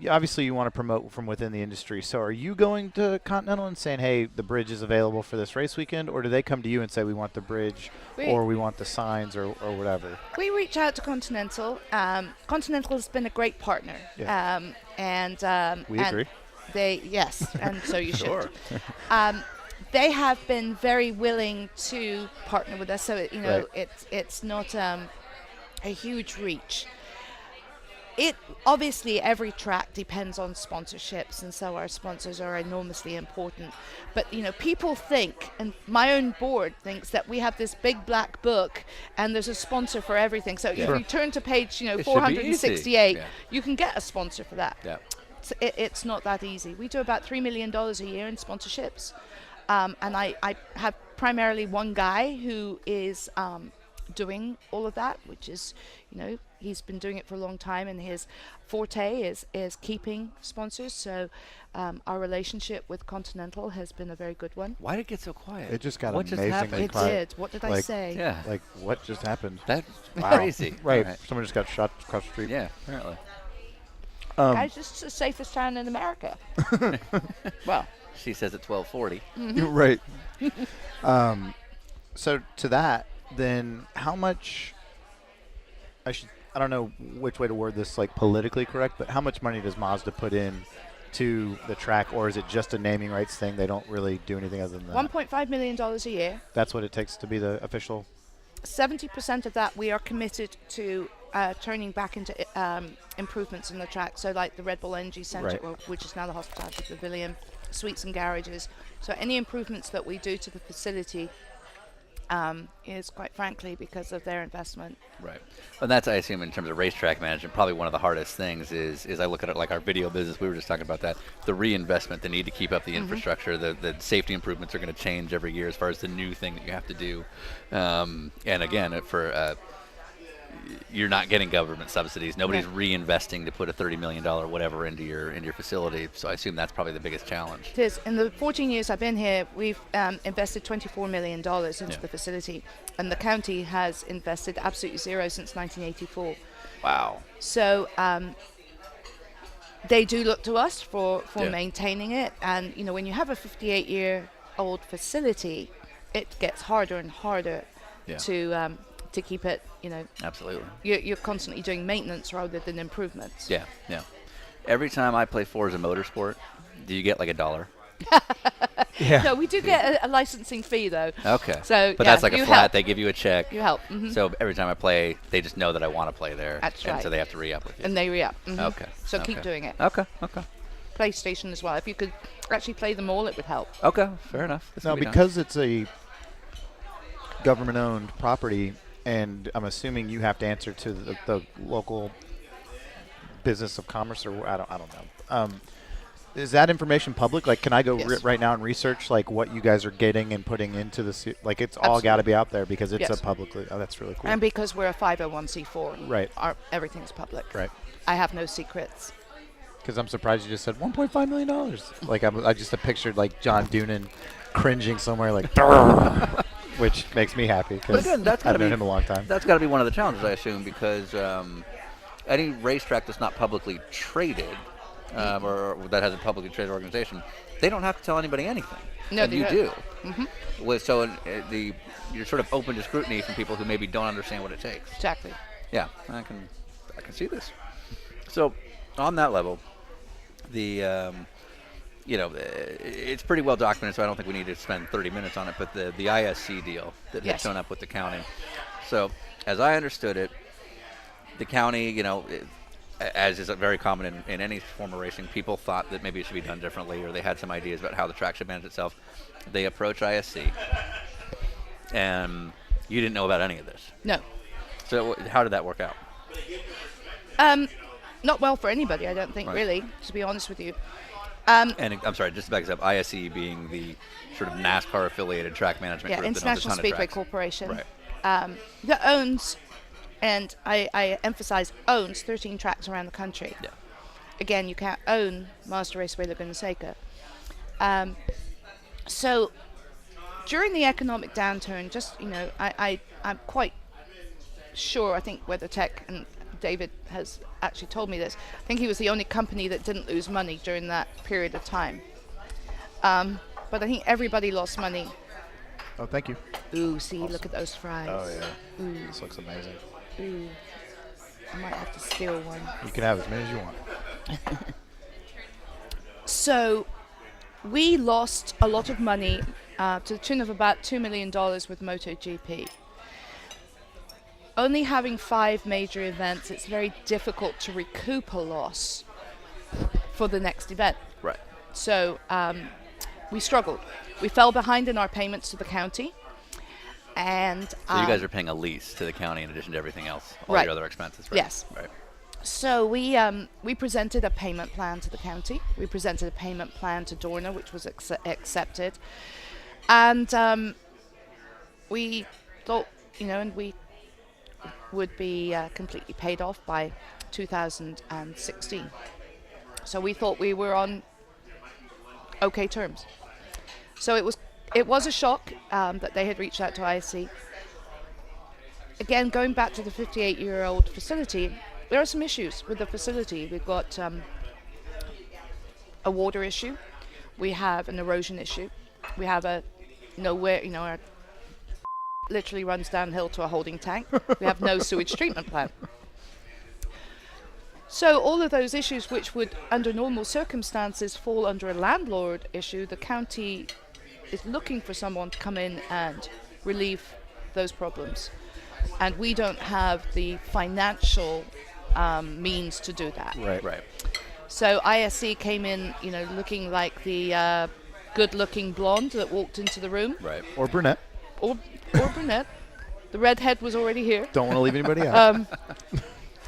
obviously you want to promote from within the industry. So are you going to Continental and saying, "Hey, the bridge is available for this race weekend," or do they come to you and say, "We want the bridge," or "We want the signs," or whatever? We reach out to Continental. Continental has been a great partner. Yeah. We agree. And so you Sure. should. They have been very willing to partner with us, so Right. it's not a huge reach. it obviously every track depends on sponsorships, and so our sponsors are enormously important. But people think, and my own board thinks, that we have this big black book and there's a sponsor for everything. So if you turn to page should be 468, easy. Yeah. you can get a sponsor for that. Yeah. It's not that easy. We do about $3 million a year in sponsorships, and I have primarily one guy who is doing all of that, which is, he's been doing it for a long time, and his forte is keeping sponsors. So our relationship with Continental has been a very good one. Why did it get so quiet? It just got What just amazingly happened? It quiet. did. What did I Like- say? Yeah. Like, what just happened? That's Wow. crazy. Right. All Someone just got shot across the street. Yeah, apparently. Guys, this is the safest town in America. Well, She says at 12:40. You're right. So to that, then how much? I don't know which way to word this, like politically correct, but how much money does Mazda put in to the track, or is it just a naming rights thing? They don't really do anything other than that. $1.5 million a year. That's what it takes to be the official. 70% of that we are committed to turning back into improvements in the track. So like the Red Bull Energy Center, Right. which is now the Hospitality Pavilion, suites and garages. So any improvements that we do to the facility is, quite frankly, because of their investment. Right. And that's, I assume, in terms of racetrack management, probably one of the hardest things is I look at it like our video business. We were just talking about that. The reinvestment, the need to keep up the infrastructure, the safety improvements are going to change every year as far as the new thing that you have to do. And again, you're not getting government subsidies. Nobody's reinvesting to put a $30 million whatever into your facility. So I assume that's probably the biggest challenge. It is. In the 14 years I've been here, we've invested $24 million into the facility, and the county has invested absolutely zero since 1984. Wow. So they do look to us for Yeah. maintaining it, and when you have a 58-year-old facility, it gets harder and harder Yeah. to keep it. Absolutely. You're constantly doing maintenance rather than improvements. Yeah, yeah. Every time I play Forza Motorsport, do you get like $1? Yeah. No, we do get a licensing fee though. Okay. So, but yeah, that's like a you flat. help. They give you a check. You help. Mhm. So every time I play, they just know that I want to play there. That's and right. so they have to re-up with you. And they re-up. Mhm. Okay. So keep okay. doing it. Okay. Okay. PlayStation as well. If you could actually play them all, it would help. Okay. Fair enough. This Now, can be done. because it's a government-owned property, and I'm assuming you have to answer to the local business of commerce, or I don't know. Is that information public? Like, can I go Yes. right now and research like what you guys are getting and putting into the like? It's all got to be out there because it's Yes. a publicly. Oh, that's really cool. And because we're a 501c4, Right. Everything's public. Right. I have no secrets. Because I'm surprised you just said $1.5 million. Like I just pictured like John Doonan cringing somewhere like, which makes me happy But because again, that's I've gotta known be him a long time. That's got to be one of the challenges, I assume, because any racetrack that's not publicly traded or that has a publicly traded organization, they don't have to tell anybody anything. No, and they you don't. do. So you're sort of open to scrutiny from people who maybe don't understand what it takes. Exactly. Yeah, I can see this. So on that level, it's pretty well documented, so I don't think we need to spend 30 minutes on it, but the ISC deal that had Yes. shown up with the county. So as I understood it, the county, as is very common in any form of racing, people thought that maybe it should be done differently, or they had some ideas about how the track should manage itself. They approach ISC, and you didn't know about any of this. No. So how did that work out? Not well for anybody, I don't think, Right. really, to be honest with you. And I'm sorry, just to back this up, ISC being the sort of NASCAR affiliated track management Yeah, group that owns a International ton of Speedway tracks. Corporation. Right. That owns, and I emphasize owns, 13 tracks around the country. Yeah. Again, you can't own Master Raceway Laguna Seca. So during the economic downturn, I'm quite sure, I think WeatherTech, and David has actually told me this, I think he was the only company that didn't lose money during that period of time. But I think everybody lost money. Oh, thank you. Ooh, see, look at those fries. Oh yeah. This looks amazing. Ooh. I might have to steal one. You can have as many as you want. So we lost a lot of money to the tune of about $2 million with MotoGP. only having 5 major events, it's very difficult to recoup a loss for the next event. Right. So we struggled. We fell behind in our payments to the county. And So you guys are paying a lease to the county in addition to everything else, all Right. your other expenses, right? Yes. Right. So we presented a payment plan to the county. We presented a payment plan to Dorna, which was accepted. And we thought, and we would be completely paid off by 2016. So we thought we were on okay terms. So it was a shock that they had reached out to ISC. Again, going back to the 58-year-old facility, there are some issues with the facility. We've got a water issue. We have an erosion issue. We have our literally runs downhill to a holding tank. We have no sewage treatment plant. So all of those issues, which would, under normal circumstances, fall under a landlord issue, the county is looking for someone to come in and relieve those problems. And we don't have the financial means to do that. Right. So ISC came in, looking like the good-looking blonde that walked into the room. Right. Or brunette. Or brunette. The redhead was already here. Don't want to leave anybody out.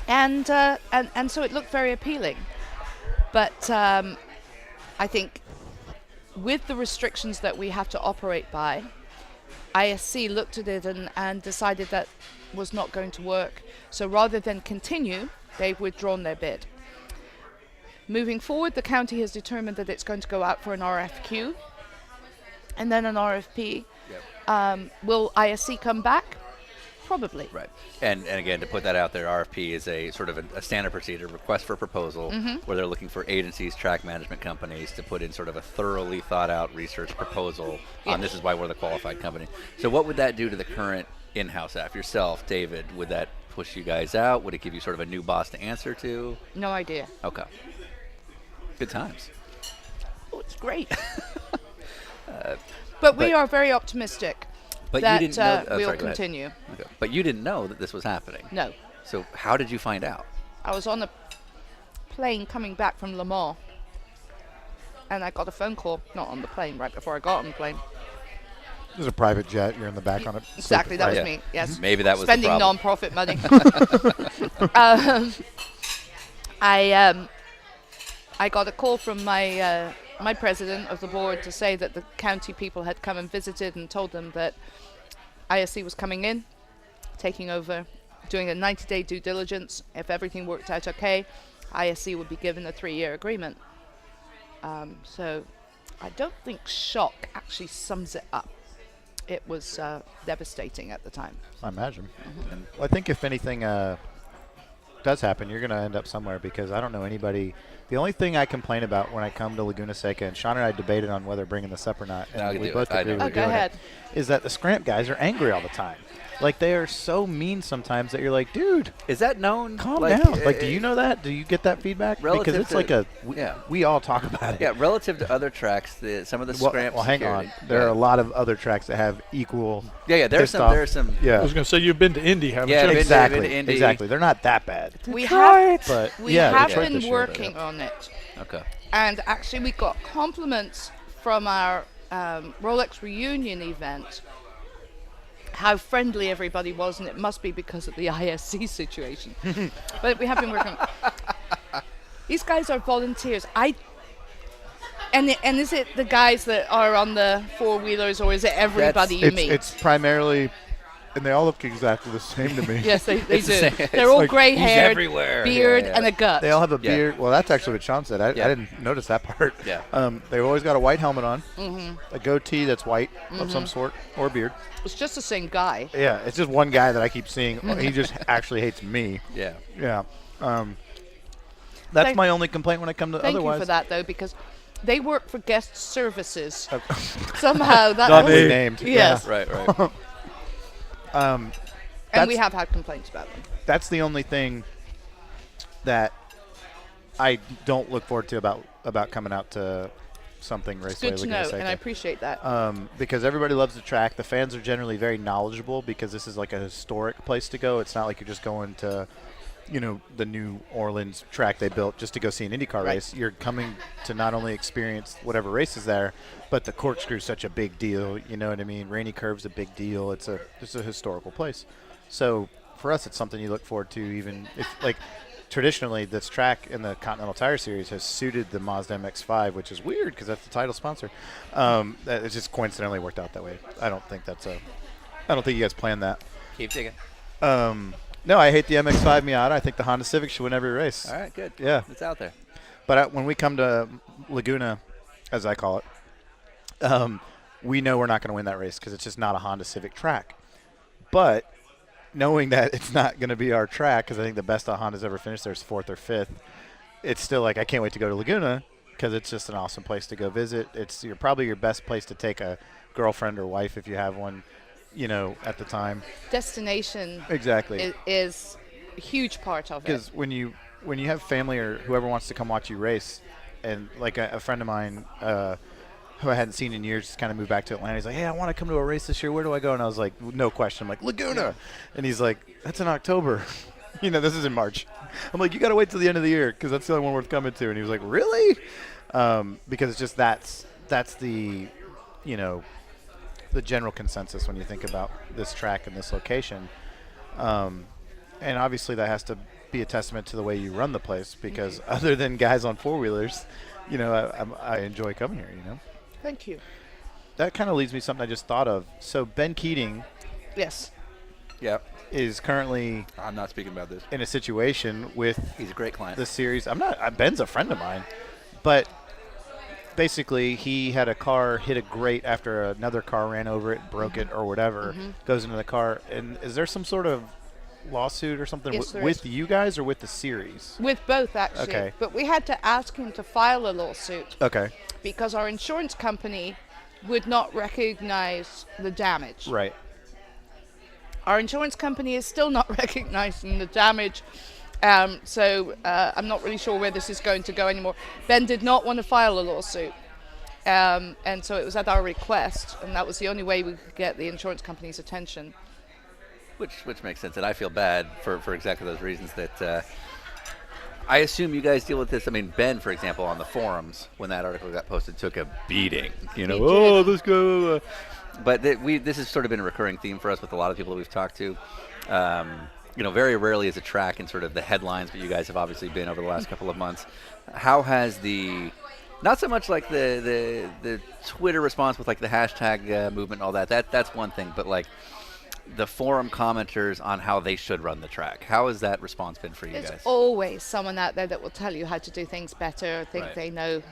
And so it looked very appealing. But I think with the restrictions that we have to operate by, ISC looked at it and decided that was not going to work. So rather than continue, they've withdrawn their bid. Moving forward, the county has determined that it's going to go out for an RFQ and then an RFP. Yep. Will ISC come back? Probably. Right. And again, to put that out there, RFP is a sort of a standard procedure, request for proposal, where they're looking for agencies, track management companies to put in sort of a thoroughly thought out research proposal on this is why we're the qualified company. So what would that do to the current in-house staff? Yourself, David, would that push you guys out? Would it give you sort of a new boss to answer to? No idea. Okay. Good times. Oh, it's great. But we are very optimistic But that you didn't know, we'll sorry, go ahead. continue. Okay. But you didn't know that this was happening. No. So how did you find out? I was on a plane coming back from Le Mans, and I got a phone call, not on the plane, right before I got on the plane. This is a private jet. You're in the back on it. Exactly, that was Yeah. me, yes. Maybe that was Spending the problem. non-profit money. I got a call from my president of the board to say that the county people had come and visited and told them that ISC was coming in, taking over, doing a 90-day due diligence. If everything worked out okay, ISC would be given a 3-year agreement. So I don't think shock actually sums it up. It was devastating at the time. I imagine. And I think if anything does happen, you're going to end up somewhere because I don't know anybody. The only thing I complain about when I come to Laguna Seca, and Sean and I debated on whether bringing this up or not, No, I and can we do both it. I agree know. with Go doing ahead. it, is that the Scramp guys are angry all the time. Like, they are so mean sometimes that you're like, dude, Is that known? calm Like, down. Like, do you know that? Do you get that feedback? Because relative it's to- like yeah. we all talk about it. Yeah, relative to other tracks, some of the scramp Well, hang on. security- There yeah. are a lot of other tracks that have equal. Yeah, there's pissed some. off- There's some. Yeah. I was going to say, you've been to Indy, haven't Yeah, you? been to Exactly. Indy. Exactly. They're not that bad. We have But we yeah, have Detroit been this year, working on it, Okay. and actually we got compliments from our Rolex reunion event. How friendly everybody was, and it must be because of the ISC situation. But we have been working. These guys are volunteers. And is it the guys that are on the 4-wheelers, or is it everybody you meet? It's primarily, and they all look exactly the same to me. Yes, they It's the do. same. They're It's all like, gray-haired, he's everywhere. beard, Yeah, yeah. and a gut. They all have a Yeah. beard. Well, that's actually what Sean said. I Yeah. didn't notice that part. Yeah. They've always got a white helmet on, a goatee that's white of some sort, or a beard. It's just the same guy. Yeah, it's just one guy that I keep seeing. He just actually hates me. Yeah. Yeah. That's Thank- my only complaint when I come to Thank otherwise. you for that, though, because they work for guest services. Somehow that Not was, named. Yes. Right. Right. And That's- we have had complaints about them. That's the only thing that I don't look forward to about coming out to something It's Raceway good to Laguna know, Seca. and I appreciate that. Because everybody loves the track. The fans are generally very knowledgeable because this is like a historic place to go. It's not like you're just going to, the New Orleans track they built just to go see an IndyCar race. You're coming to not only experience whatever race is there, but the corkscrew is such a big deal. You know what I mean? Rainy Curve's a big deal. It's a historical place. So for us, it's something you look forward to, even if traditionally this track in the Continental Tire Series has suited the Mazda MX-5, which is weird because that's the title sponsor. It just coincidentally worked out that way. I don't think you guys planned that. Keep digging. No, I hate the MX-5 Miata. I think the Honda Civic should win every race. All right, good. Yeah. It's out there. But when we come to Laguna, as I call it, we know we're not going to win that race because it's just not a Honda Civic track. But knowing that it's not going to be our track, because I think the best Honda's ever finished there is 4th or 5th, it's still like I can't wait to go to Laguna because it's just an awesome place to go visit. It's probably your best place to take a girlfriend or wife if you have one, at the time. Destination Exactly. is a huge part of it. Because when you have family or whoever wants to come watch you race, and like a friend of mine who I hadn't seen in years just kind of moved back to Atlanta. He's like, hey, I want to come to a race this year. Where do I go? And I was like, no question. I'm like, Laguna. And he's like, that's in October. This is in March. I'm like, you got to wait till the end of the year because that's the only one worth coming to. And he was like, really? Because it's just that's the, the general consensus when you think about this track and this location. And obviously that has to be a testament to the way you run the place because other than guys on four-wheelers, I enjoy coming here, Thank you. That kind of leads me to something I just thought of. So Ben Keating Yes. Yeah. is currently I'm not speaking about this. in a situation with He's a great client. the series. Ben's a friend of mine, but basically he had a car hit a grate after another car ran over it, broke it or whatever, goes into the car. And is there some sort of lawsuit or something Yes, there with is. you guys or with the series? With both, actually. Okay. But we had to ask him to file a lawsuit Okay. because our insurance company would not recognize the damage. Right. Our insurance company is still not recognizing the damage. So I'm not really sure where this is going to go anymore. Ben did not want to file a lawsuit. And so it was at our request, and that was the only way we could get the insurance company's attention. Which makes sense, and I feel bad for exactly those reasons that I assume you guys deal with this. I mean, Ben, for example, on the forums, when that article got posted, took a beating. did. This guy. But this has sort of been a recurring theme for us with a lot of people that we've talked to. Very rarely is a track in sort of the headlines, but you guys have obviously been over the last couple of months. How has not so much like the Twitter response with like the hashtag movement and all that's one thing, but like the forum commenters on how they should run the track. How has that response been for you There's guys? always someone out there that will tell you how to do things better, think Right. they know,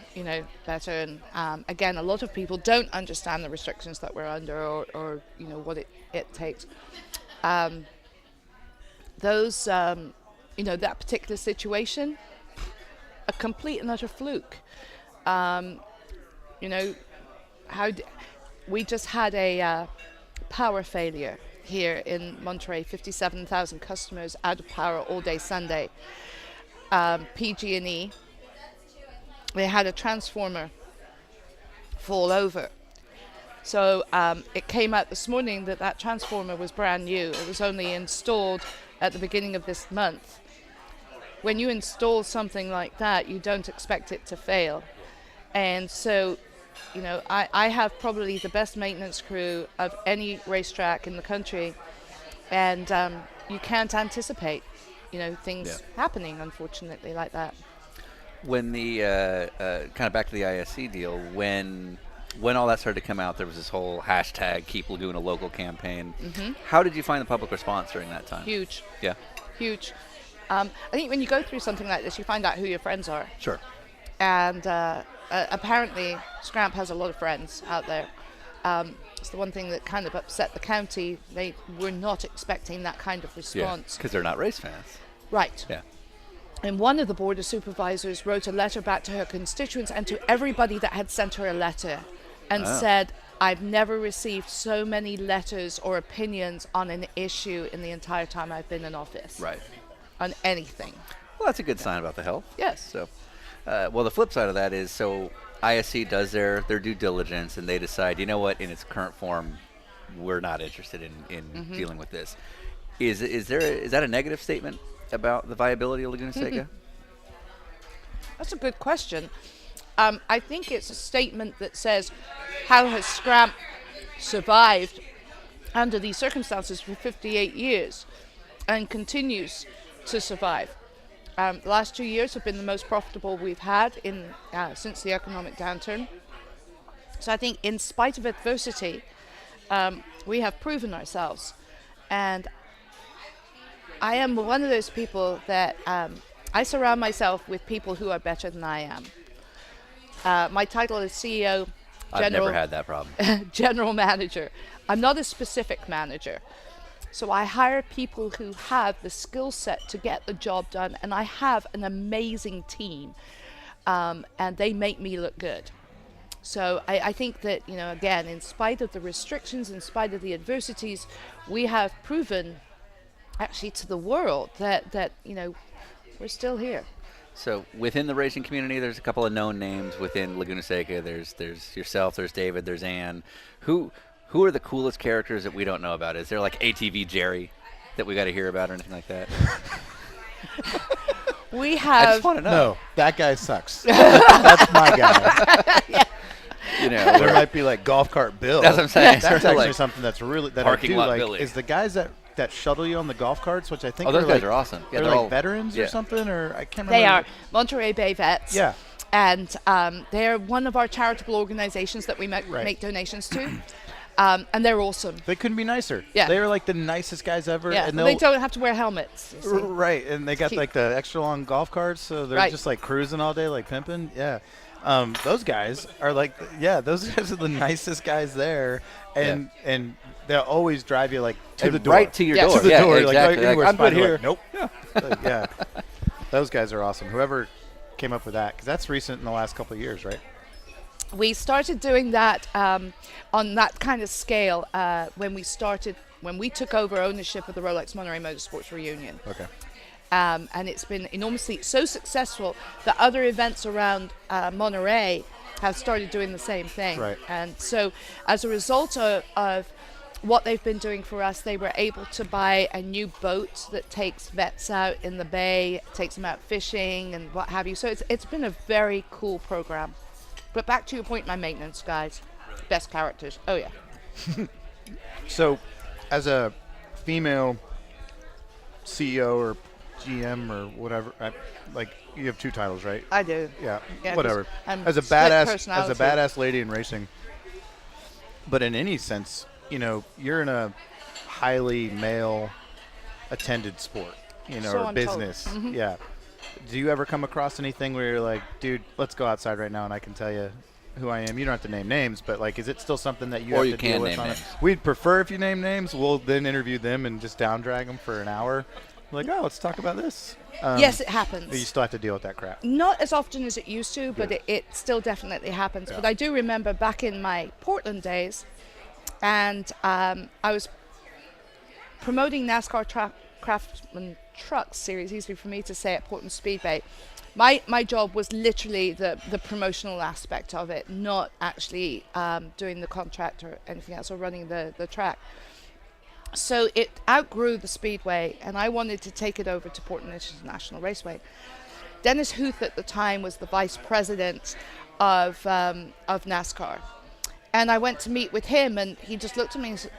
better. And again, a lot of people don't understand the restrictions that we're under or what it takes. That particular situation, a complete and utter fluke. We just had a power failure here in Monterey, 57,000 customers out of power all day Sunday. PG&E, they had a transformer fall over. So it came out this morning that transformer was brand new. It was only installed at the beginning of this month. When you install something like that, you don't expect it to fail. And so I have probably the best maintenance crew of any racetrack in the country, and you can't anticipate, things happening, unfortunately, like that. When the kind of back to the ISC deal, when all that started to come out, there was this whole hashtag Keep Laguna Local campaign. Mm-hmm. How did you find the public response during that time? Huge. Yeah. Huge. I think when you go through something like this, you find out who your friends are. Sure. And apparently Scramp has a lot of friends out there. It's the one thing that kind of upset the county. They were not expecting that kind of response. Because they're not race fans. Right. Yeah. And one of the board of supervisors wrote a letter back to her constituents and to everybody that had sent her a letter and said, I've never received so many letters or opinions on an issue in the entire time I've been in office. Right. On anything. Well, that's a good sign about the health. Yes. So, the flip side of that is, ISC does their due diligence and they decide, you know what, in its current form, we're not interested in dealing with this. Is that a negative statement about the viability of Laguna Seca? That's a good question. I think it's a statement that says, how has Scramp survived under these circumstances for 58 years and continues to survive? The last 2 years have been the most profitable we've had since the economic downturn. So I think in spite of adversity, we have proven ourselves. And I am one of those people that I surround myself with people who are better than I am. My title is CEO. I've never had that problem. General manager. I'm not a specific manager. So I hire people who have the skill set to get the job done, and I have an amazing team, and they make me look good. So I think that, again, in spite of the restrictions, in spite of the adversities, we have proven actually to the world that we're still here. So within the racing community, there's a couple of known names within Laguna Seca. There's yourself, there's David, there's Ann. Who are the coolest characters that we don't know about? Is there like ATV Jerry that we got to hear about or anything like that? We I have. just want to know. No, that guy sucks. That's my guy. There might be like golf cart Bill. That's what I'm saying. That's Sort of actually like something that's really that parking I do lot like. Billy. Is the guys that shuttle you on the golf carts, which I think those are guys like, are awesome. Yeah, they're they're like all veterans or something, or I can't remember. They are Monterey Bay Vets. Yeah. And they're one of our charitable organizations that we make donations to. And they're awesome. They couldn't be nicer. Yeah. They're like the nicest guys ever. Yeah, and they don't have to wear helmets. You see. Right, and they got Cute. like the extra long golf carts, so they're Right. just like cruising all day, like pimping. Yeah, those guys are like, those guys are the nicest guys there, and they'll always drive you like to the door, right to your Yeah. door. to the Yeah, door, exactly. like anywhere I'm good fine. They're here. like, nope. Yeah, those guys are awesome. Whoever came up with that, because that's recent in the last couple of years, right? We started doing that on that kind of scale when we took over ownership of the Rolex Monterey Motorsports Reunion. Okay. And it's been enormously so successful that other events around Monterey have started doing the same thing. Right. And so as a result of what they've been doing for us, they were able to buy a new boat that takes vets out in the bay, takes them out fishing and what have you. So it's been a very cool program. But back to your point, my maintenance guys, best characters. Oh yeah. So, as a female CEO or GM or whatever, like you have two titles, right? I do. Yeah, Yeah, whatever. 'cause I'm As a split badass personality. lady in racing, but in any sense, you're in a highly male attended sport, So or I'm told. business. Mhm. Yeah. Do you ever come across anything where you're like, dude, let's go outside right now and I can tell you who I am? You don't have to name names, but like, is it still something that you Or have you to can deal with name on names. it? We'd prefer if you name names. We'll then interview them and just down drag them for an hour. Like, oh, let's talk about this. Yes, it happens. But you still have to deal with that crap. Not as often as it used to, but Good. it still definitely happens. Yeah. But I do remember back in my Portland days, and I was promoting NASCAR Craftsman Trucks series, easy for me to say, at Portland Speedway. My job was literally the promotional aspect of it, not actually doing the contract or anything else or running the track. So it outgrew the Speedway, and I wanted to take it over to Portland International Raceway. Dennis Huth at the time was the vice president of NASCAR. And I went to meet with him, and he just looked at me and said,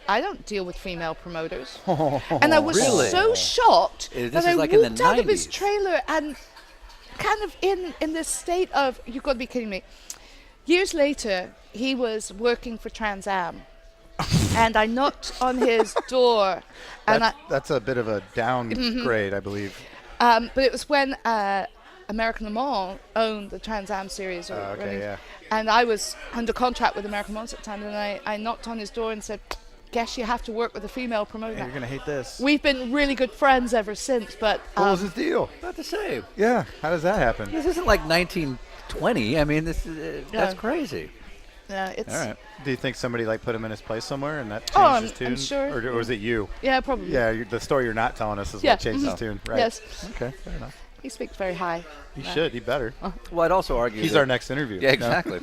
I don't deal with female promoters. And I was Really? so shocked This that is I like in the walked out of his 90s. trailer and kind of in this state of, you've got to be kidding me. Years later, he was working for Trans Am. And I knocked on his door. And That's a bit of a downgrade, I believe. but it was when American Le Mans owned the Trans Am series. Okay, yeah. And I was under contract with American Le Mans at the time, and I knocked on his door and said, guess you have to work with a female promoter. You're going to hate this. We've been really good friends ever since, but What was his deal? About the same. Yeah. How does that happen? This isn't like 1920. I mean, this is that's Yeah. crazy. it's All right. Do you think somebody like put him in his place somewhere and that changed Oh, his tune? I'm sure. Or was it you? yeah, probably. Yeah, the story you're not telling us is Yeah, what changed his mhm. tune, right? Yes. Okay, fair enough. He speaks very high. He should. He better. Well, I'd also argue He's that- our next interview. Yeah, exactly.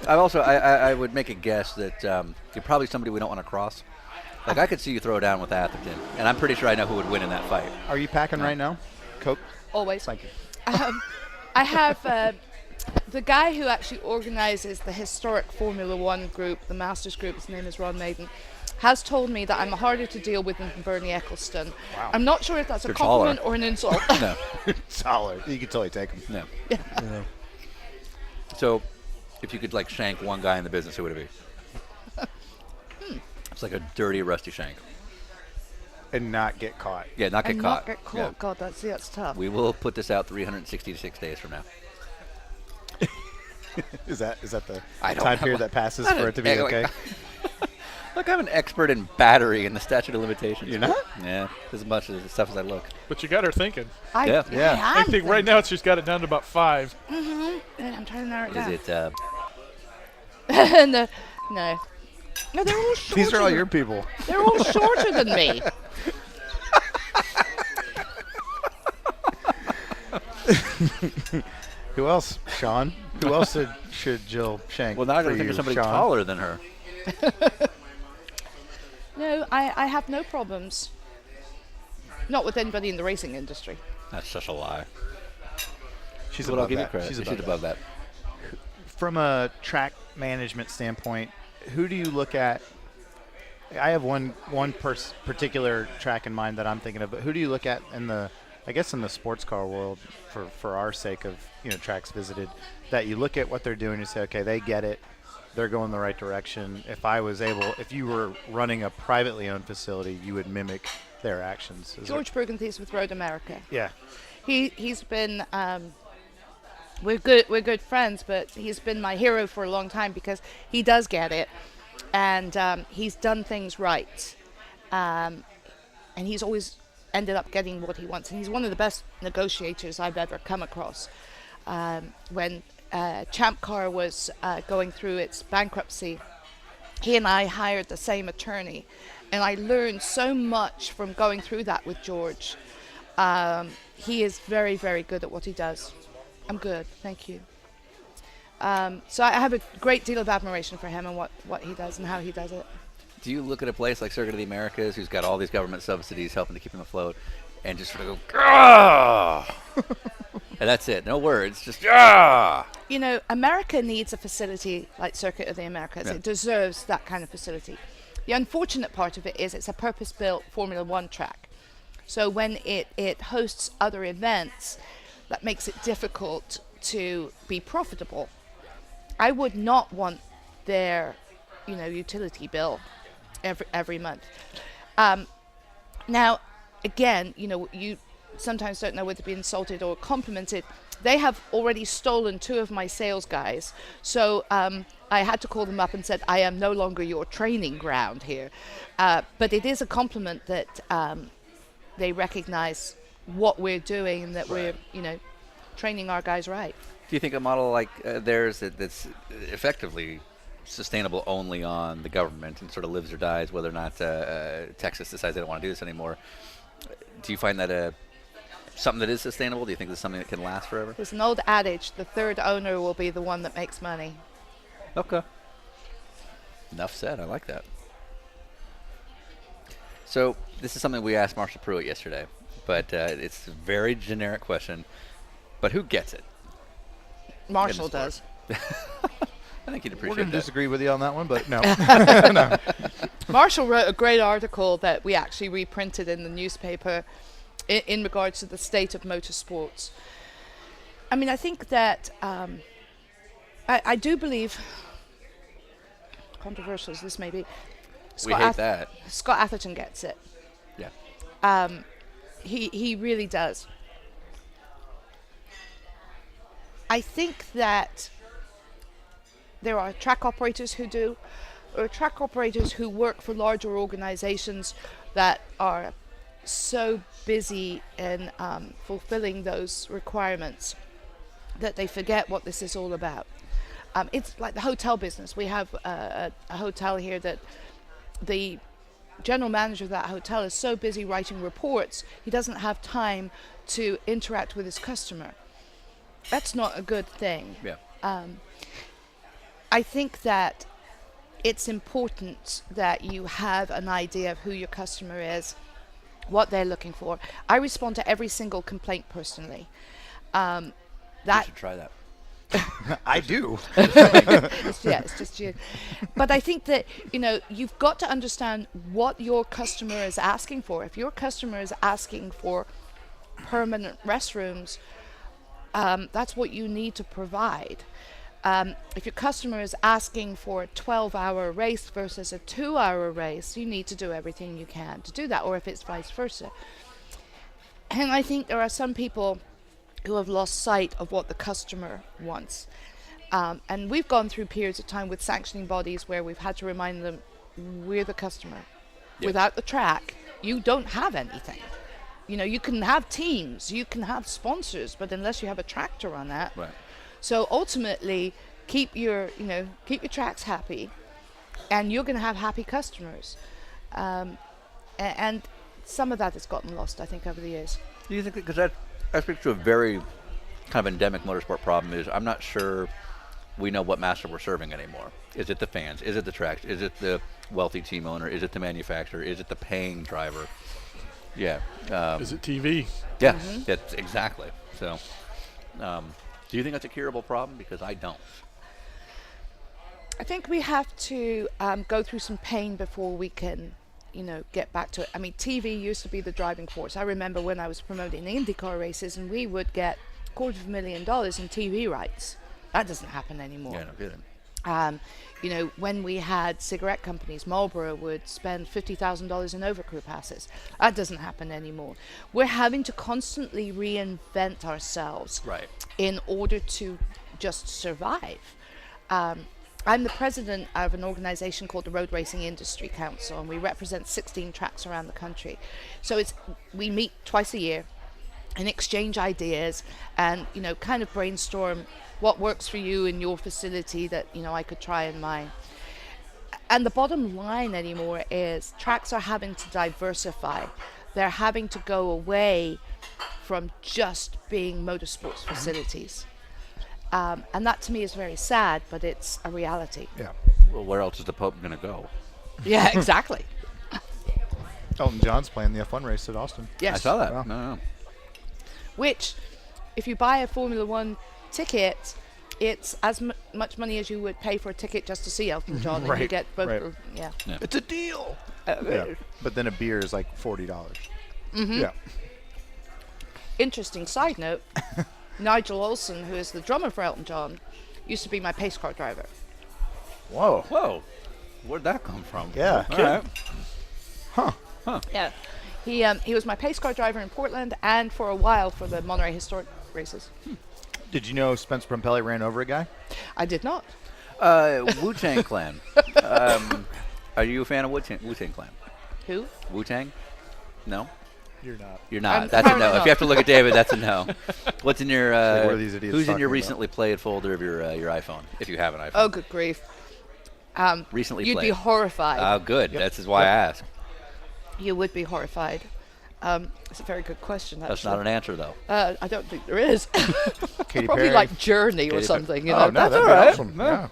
I would make a guess that you're probably somebody we don't want to cross. Like, I could see you throw down with Atherton, and I'm pretty sure I know who would win in that fight. Are you packing right now? Coke? Always. Thank you. I have the guy who actually organizes the historic Formula One group, the Masters group, his name is Ron Maiden, has told me that I'm harder to deal with than Bernie Ecclestone. Wow. I'm not sure if that's a They're compliment taller. or an insult. No, Solid. You can totally take him. no. Yeah. So, if you could, like, shank one guy in the business, who would it be? It's like a dirty, rusty shank. And not get caught. Yeah, not get And caught. not get caught. Yeah. God, that's tough. We will put this out 366 days from now. Is that the I don't time know. period that passes I for it to be don't- okay? Look, I'm an expert in battery and the statute of limitations. You're not? Yeah, as much as the stuff as I look. But you got her thinking. Yeah. Yeah. I think right now she's got it down to about 5. I'm trying to narrow it Is down. it? No. No, they're all shorter. These are all than- your people. They're all shorter than me. Who else, Sean? Who else should Jill shank? Well, now I got for to think you, of somebody Sean? taller than her. No, I have no problems. Not with anybody in the racing industry. That's such a lie. She's But above I'll give you that. credit. She's She's above above that. that. From a track management standpoint, who do you look at? I have one particular track in mind that I'm thinking of, but who do you look at in the, I guess in the sports car world, for our sake of tracks visited, that you look at what they're doing and you say, okay, they get it, they're going the right direction. If you were running a privately owned facility, you would mimic their actions. George Burgundy's with Road America. Yeah. He's been we're good friends, but he's been my hero for a long time because he does get it, and he's done things right, and he's always ended up getting what he wants, and he's one of the best negotiators I've ever come across. When Champ Car was going through its bankruptcy, he and I hired the same attorney, and I learned so much from going through that with George. He is very, very good at what he does. I'm good, thank you. So I have a great deal of admiration for him and what he does and how he does it. Do you look at a place like Circuit of the Americas, who's got all these government subsidies helping to keep him afloat, and just sort of go, "Grah!" And that's it. No words, just "Grah!" America needs a facility like Circuit of the Americas. Yeah. It deserves that kind of facility. The unfortunate part of it is it's a purpose-built Formula One track. So when it hosts other events, that makes it difficult to be profitable. I would not want their, utility bill every month. Now, again, you sometimes don't know whether to be insulted or complimented. They have already stolen 2 of my sales guys, so I had to call them up and said, I am no longer your training ground here. But it is a compliment that they recognize what we're doing and that we're, training our guys right. Do you think a model like theirs that's effectively sustainable only on the government and sort of lives or dies whether or not Texas decides they don't want to do this anymore, do you find that something that is sustainable? Do you think there's something that can last forever? There's an old adage, the third owner will be the one that makes money. Okay. Enough said. I like that. So this is something we asked Marshall Pruitt yesterday, but it's a very generic question. But who gets it? Marshall In the does. I think you'd We're appreciate going to that. disagree with you on that one, but no. Marshall wrote a great article that we actually reprinted in the newspaper in regards to the state of motorsports. I mean, I think that I do believe, controversial as this may be, We hate that. Scott Atherton gets it. Yeah. He really does. I think that there are track operators who do, or track operators who work for larger organizations that are so busy in fulfilling those requirements that they forget what this is all about. It's like the hotel business. We have a hotel here that the general manager of that hotel is so busy writing reports, he doesn't have time to interact with his customer. That's not a good thing. Yeah. I think that it's important that you have an idea of who your customer is, what they're looking for. I respond to every single complaint personally. You That should try that. I do. it's just you. But I think that, you've got to understand what your customer is asking for. If your customer is asking for permanent restrooms, that's what you need to provide. If your customer is asking for a 12-hour race versus a 2-hour race, you need to do everything you can to do that, or if it's vice versa. And I think there are some people who have lost sight of what the customer wants. And we've gone through periods of time with sanctioning bodies where we've had to remind them, we're the customer. Yeah. Without the track, you don't have anything. You can have teams, you can have sponsors, but unless you have a track to run at. Right. So ultimately, keep your tracks happy, and you're going to have happy customers. And some of that has gotten lost, I think, over the years. Do you think, because that speaks to a very kind of endemic motorsport problem, is I'm not sure we know what master we're serving anymore. Is it the fans? Is it the tracks? Is it the wealthy team owner? Is it the manufacturer? Is it the paying driver? Yeah. Is it TV? Yeah, that's exactly. So, do you think that's a curable problem? Because I don't. I think we have to go through some pain before we can, get back to it. I mean, TV used to be the driving force. I remember when I was promoting the IndyCar races, and we would get $250,000 in TV rights. That doesn't happen anymore. Yeah, no kidding. When we had cigarette companies, Marlboro would spend $50,000 in overcrew passes. That doesn't happen anymore. We're having to constantly reinvent ourselves Right. in order to just survive. I'm the president of an organization called the Road Racing Industry Council, and we represent 16 tracks around the country. So we meet twice a year and exchange ideas and, kind of brainstorm what works for you in your facility that, I could try in mine. And the bottom line anymore is tracks are having to diversify. They're having to go away from just being motorsports facilities. And that to me is very sad, but it's a reality. Yeah. Well, where else is the Pope going to go? Yeah, exactly. Elton John's playing the F1 race at Austin. Yes. I saw that. Wow. No. Which, if you buy a Formula One ticket, it's as much money as you would pay for a ticket just to see Elton John, and you Right, get both. right. Yeah. It's a deal. Yeah. But then a beer is like $40. Yeah. Interesting side note, Nigel Olsson, who is the drummer for Elton John, used to be my pace car driver. Whoa. Whoa. Where'd that come from? Yeah. All right. Yeah. He was my pace car driver in Portland and for a while for the Monterey Historic races. Did you know Spence Prompelli ran over a guy? I did not. Wu-Tang Clan. Are you a fan of Wu-Tang Clan? Who? Wu-Tang? No? You're not. You're not. I'm That's a no. apparently If you have to look at David, that's a no. What's in your Like, what are these idiots who's in your talking recently played folder of your iPhone, if you have an iPhone? Oh, good grief. Recently You'd played. be horrified. Oh, good. That's why I asked. You would be horrified. It's a very good question, actually. That's not an answer, though. I don't think there is. Katy Probably Perry. like Journey or Katy something, Oh, no, That's that'd all be right. awesome. Yeah.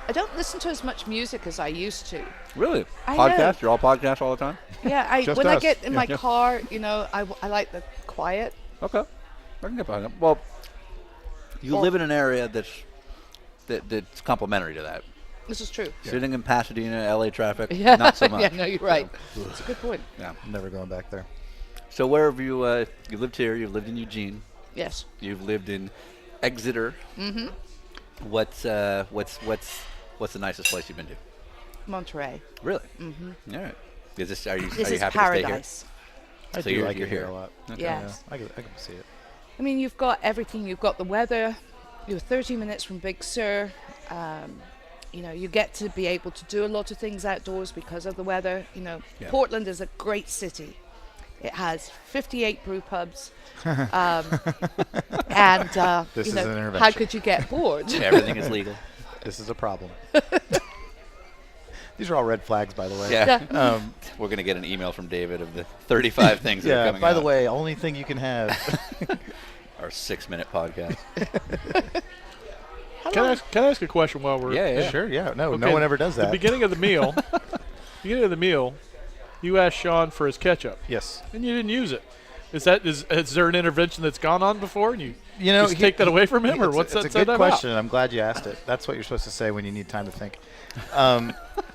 I don't listen to as much music as I used to. Really? I know. Podcast? You're all podcasts all the time? Yeah, Just when I us. get in my Yeah. car, I like the quiet. Okay. I can get behind that. Well, you Well- live in an area that's complementary to that. This is true. Sitting in Pasadena, LA traffic, Yeah. not so much. Yeah, no, you're right. It's a good point. Yeah. Never going back there. So where have you you lived here, you've lived in Eugene, Yes. you've lived in Exeter. Mm-hmm. What's the nicest place you've been to? Monterey. Really? Mm-hmm. All right. Are This you is happy paradise. I So do you're- like you're it here here. a lot. Okay. Yes. Yeah, I can see it. I mean, you've got everything. You've got the weather. You're 30 minutes from Big Sur. You get to be able to do a lot of things outdoors because of the weather. Yeah. Portland is a great city. It has 58 brew pubs. And, This is an how intervention. could you get bored? here? Everything is legal. This is a problem. These are all red flags, by the way. Yeah. We're going to get an email from David of the 35 things that are coming by out. the way, only thing you can have. Our 6-minute podcast. Can I ask a question while we're? Yeah. Sure, yeah. No, no Okay, one ever does that. The beginning of the meal, you asked Sean for his ketchup, Yes. and you didn't use it. Is there an intervention that's gone on before, and you just take that away from him, or what's that It's said a good about? question. I'm glad you asked it. That's what you're supposed to say when you need time to think.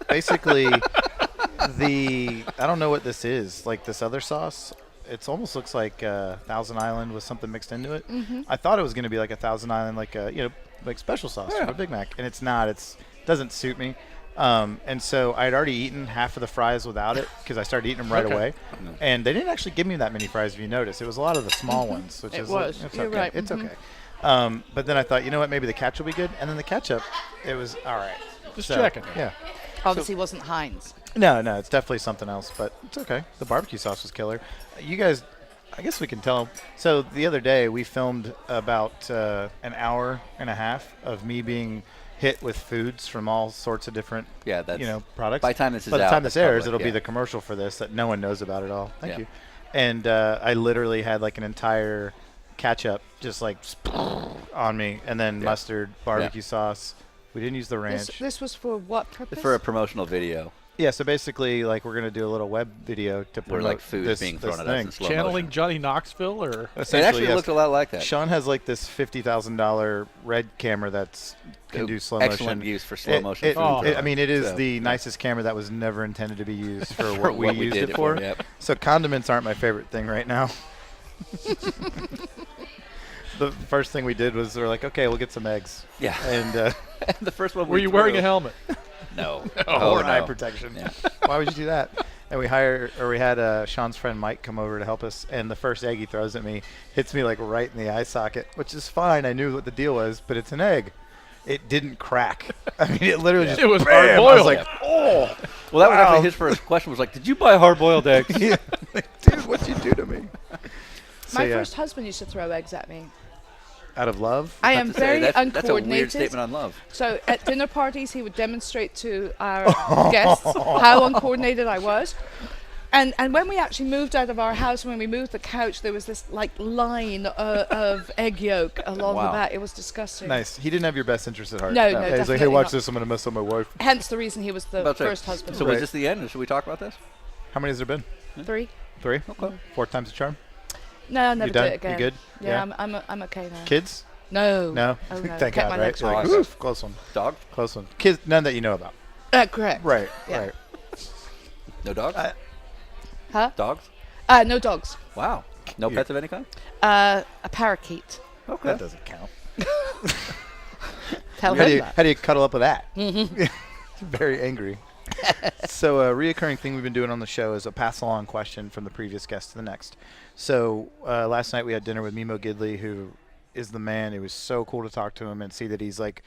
Basically, I don't know what this is. Like this other sauce, it almost looks like Thousand Island with something mixed into it. Mm-hmm. I thought it was going to be like a Thousand Island, like special sauce for a Big Mac, and it's not. It doesn't suit me. And so I had already eaten half of the fries without it because I started eating them right away. And they didn't actually give me that many fries, if you notice. It was a lot of the small ones, which It is was. it's You're okay. right. It's Mhm. okay. But then I thought, you know what, maybe the ketchup will be good. And then the ketchup, it was all right. Just So, checking. Yeah. Obviously, wasn't Heinz. No, it's definitely something else, but it's okay. The barbecue sauce was killer. You guys, I guess we can tell them. So the other day we filmed about an hour and a half of me being hit with foods from all sorts of different products. By the time this is By the out, time this the airs, public, it'll be yeah. the commercial for this that no one knows about at all. Thank Yeah. you. And I literally had like an entire ketchup just like on me, and then mustard, barbecue sauce. We didn't use the ranch. This was for what purpose? For a promotional video Yeah, so basically, like, we're gonna do a little web video to where promote like food this, being this thrown at us thing. in slow Channeling motion. Johnny Knoxville, or It Essentially, actually yes. looked a lot like that. Sean has like this $50,000 red camera that's can do slow Excellent motion. use for slow motion. food Oh. throwing. I mean, it is So- the nicest camera that was never intended to be used for For what we what we used did it it for. for, yep. So condiments aren't my favorite thing right now. The first thing we did was we're like, okay, we'll get some eggs. Yeah. And the first one. were you wearing a helmet? No. or no. eye protection. Yeah. Why would you do that? And we had Sean's friend Mike come over to help us, and the first egg he throws at me hits me like right in the eye socket, which is fine. I knew what the deal was, but it's an egg. It didn't crack. I mean, it literally just It was bam! I was hard-boiled. like, oh, Well, that was wow. actually his first question. Was like, "Did you buy hard-boiled eggs?" Yeah. Like, dude, what'd you do to me? So, My yeah, first husband used to throw eggs at me. out of love. I am To say, very that's a weird uncoordinated. statement on love. So at dinner parties, he would demonstrate to our guests how uncoordinated I was. And when we actually moved out of our house, when we moved the couch, there was this like line of egg yolk along Wow. the back. It was disgusting. Nice. He didn't have your best interest at heart. No, He's like, hey, definitely watch not. this. I'm gonna mess up my wife. Hence the reason he was the About to say, first husband. So Right. was this the end? Or should we talk about this? How many has there been? 3. 3. Okay. 4 times the charm. No, I'll never You do done? it again. You good? Yeah, I'm okay now. Kids? No. No. Oh, no. Thank Kept God. my Right. legs You're like, crossed. oof, close one. Dog? Close one. Kids, none that you know about. Correct. Right. Yeah. Right. No dogs? Huh? Dogs? No dogs. Wow. No Yeah. pets of any kind? A parakeet. Okay. That doesn't count. Tell How him do you that. how do you cuddle up with that? Very angry. So a reoccurring thing we've been doing on the show is a pass along question from the previous guest to the next. So last night we had dinner with Mimo Gidley, who is the man. It was so cool to talk to him and see that he's like,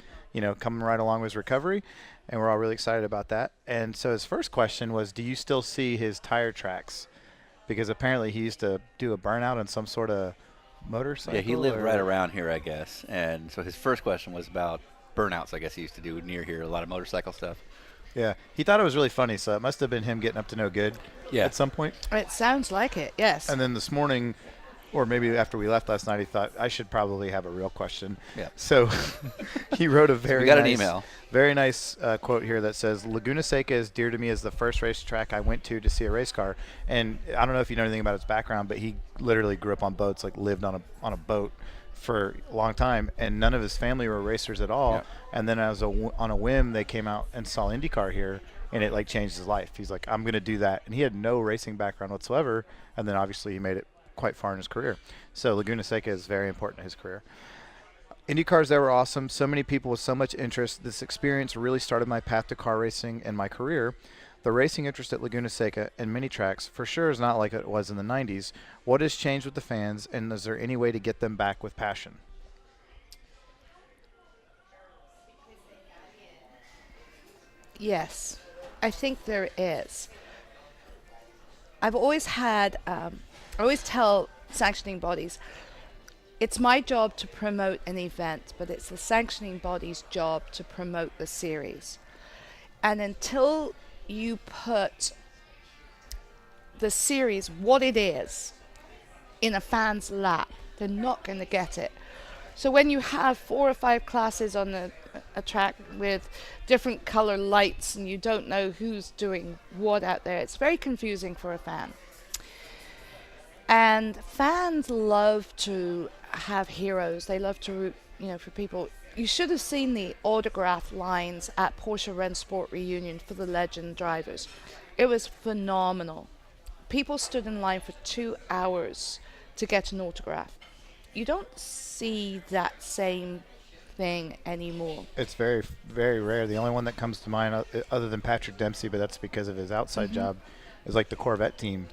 coming right along with his recovery, and we're all really excited about that. And so his first question was, do you still see his tire tracks? Because apparently he used to do a burnout on some sort of motorcycle. Yeah, he lived or- right around here, I guess. And so his first question was about burnouts, I guess he used to do near here, a lot of motorcycle stuff. Yeah, he thought it was really funny, so it must have been him getting up to no good Yeah. at some point. It sounds like it, yes. And then this morning, or maybe after we left last night, he thought I should probably have a real question. Yeah. So he wrote a very We got an nice, email. very nice quote here that says, Laguna Seca is dear to me as the first racetrack I went to see a race car. And I don't know if you know anything about his background, but he literally grew up on boats, like lived on a boat for a long time, and none of his family were racers at all. Yeah. And then on a whim, they came out and saw IndyCar here, and it like changed his life. He's like, I'm going to do that. And he had no racing background whatsoever, and then obviously he made it quite far in his career. So Laguna Seca is very important in his career. IndyCars, they were awesome. So many people with so much interest. This experience really started my path to car racing and my career. The racing interest at Laguna Seca and mini tracks for sure is not like it was in the 90s. What has changed with the fans, and is there any way to get them back with passion? Yes, I think there is. I've always had, I always tell sanctioning bodies, it's my job to promote an event, but it's the sanctioning body's job to promote the series. And until you put the series, what it is, in a fan's lap, they're not going to get it. So when you have 4 or 5 classes on a track with different color lights and you don't know who's doing what out there, it's very confusing for a fan. And fans love to have heroes. They love to, for people. You should have seen the autograph lines at Porsche Rennsport reunion for the legend drivers. It was phenomenal. People stood in line for 2 hours to get an autograph. You don't see that same thing anymore. It's very, very rare. The only one that comes to mind, other than Patrick Dempsey, but that's because of his outside job, is like the Corvette team.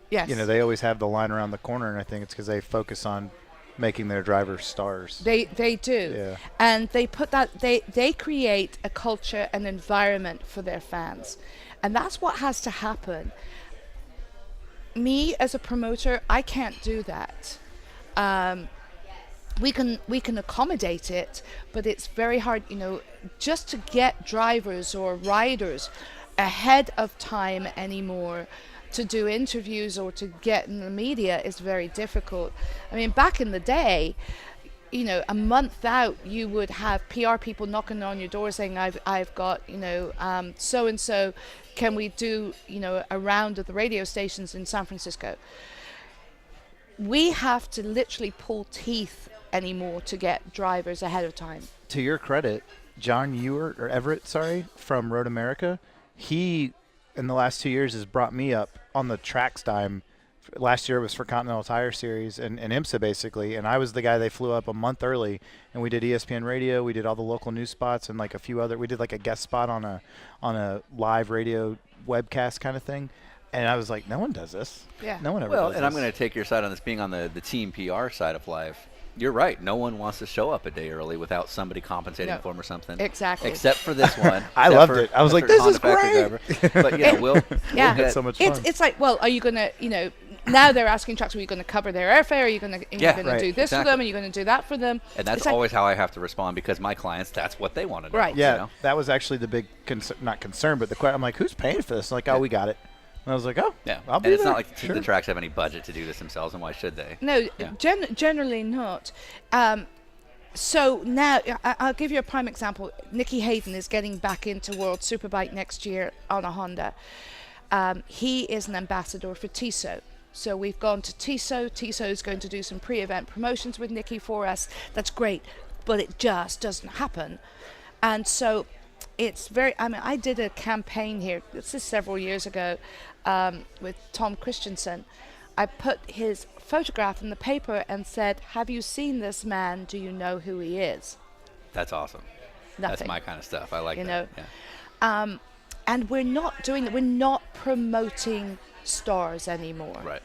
Yes. They always have the line around the corner, and I think it's because they focus on making their drivers stars. They do. Yeah. And they put that, they create a culture and environment for their fans. And that's what has to happen. Me as a promoter, I can't do that. We can accommodate it, but it's very hard, just to get drivers or riders ahead of time anymore to do interviews or to get in the media is very difficult. I mean, back in the day, a month out, you would have PR people knocking on your door saying, I've got, so and so, can we do, a round of the radio stations in San Francisco? We have to literally pull teeth anymore to get drivers ahead of time. To your credit, John Everett, from Road America, he, in the last 2 years, has brought me up on the tracks time. Last year was for Continental Tire Series and IMSA, basically, and I was the guy they flew up a month early, and we did ESPN Radio, we did all the local news spots, and like a few other, we did like a guest spot on a live radio webcast kind of thing. And I was like, no one does this. Yeah. No one ever Well, does and this. I'm going to take your side on this, being on the team PR side of life. You're right. No one wants to show up a day early without somebody compensating for them or something. Exactly. Except for this one. I loved it. I was like, this is great. But, we'll Yeah. get so much fun. It's like, well, are you going to, now they're asking trucks, are you going to cover their airfare? Are you going to do this for them? Are you going to do that for them? And that's always how I have to respond, because my clients, that's what they want to do. Right. Yeah, that was actually the big not concern, but the question. I'm like, who's paying for this? Like, oh, we got it. And I was like, oh, Yeah. I'll be and it's there. not like Sure. the tracks have any budget to do this themselves, and why should they? No, Yeah. generally not. So now, I'll give you a prime example. Nikki Hayden is getting back into World Superbike next year on a Honda. He is an ambassador for Tissot. So we've gone to Tissot. Tissot is going to do some pre-event promotions with Nikki for us. That's great, but it just doesn't happen. And so it's I did a campaign here, this is several years ago, with Tom Christensen. I put his photograph in the paper and said, have you seen this man? Do you know who he is? That's awesome. Nothing. That's my kind of stuff. I like that. know. Yeah. And we're not doing that. We're not promoting stars anymore. Right.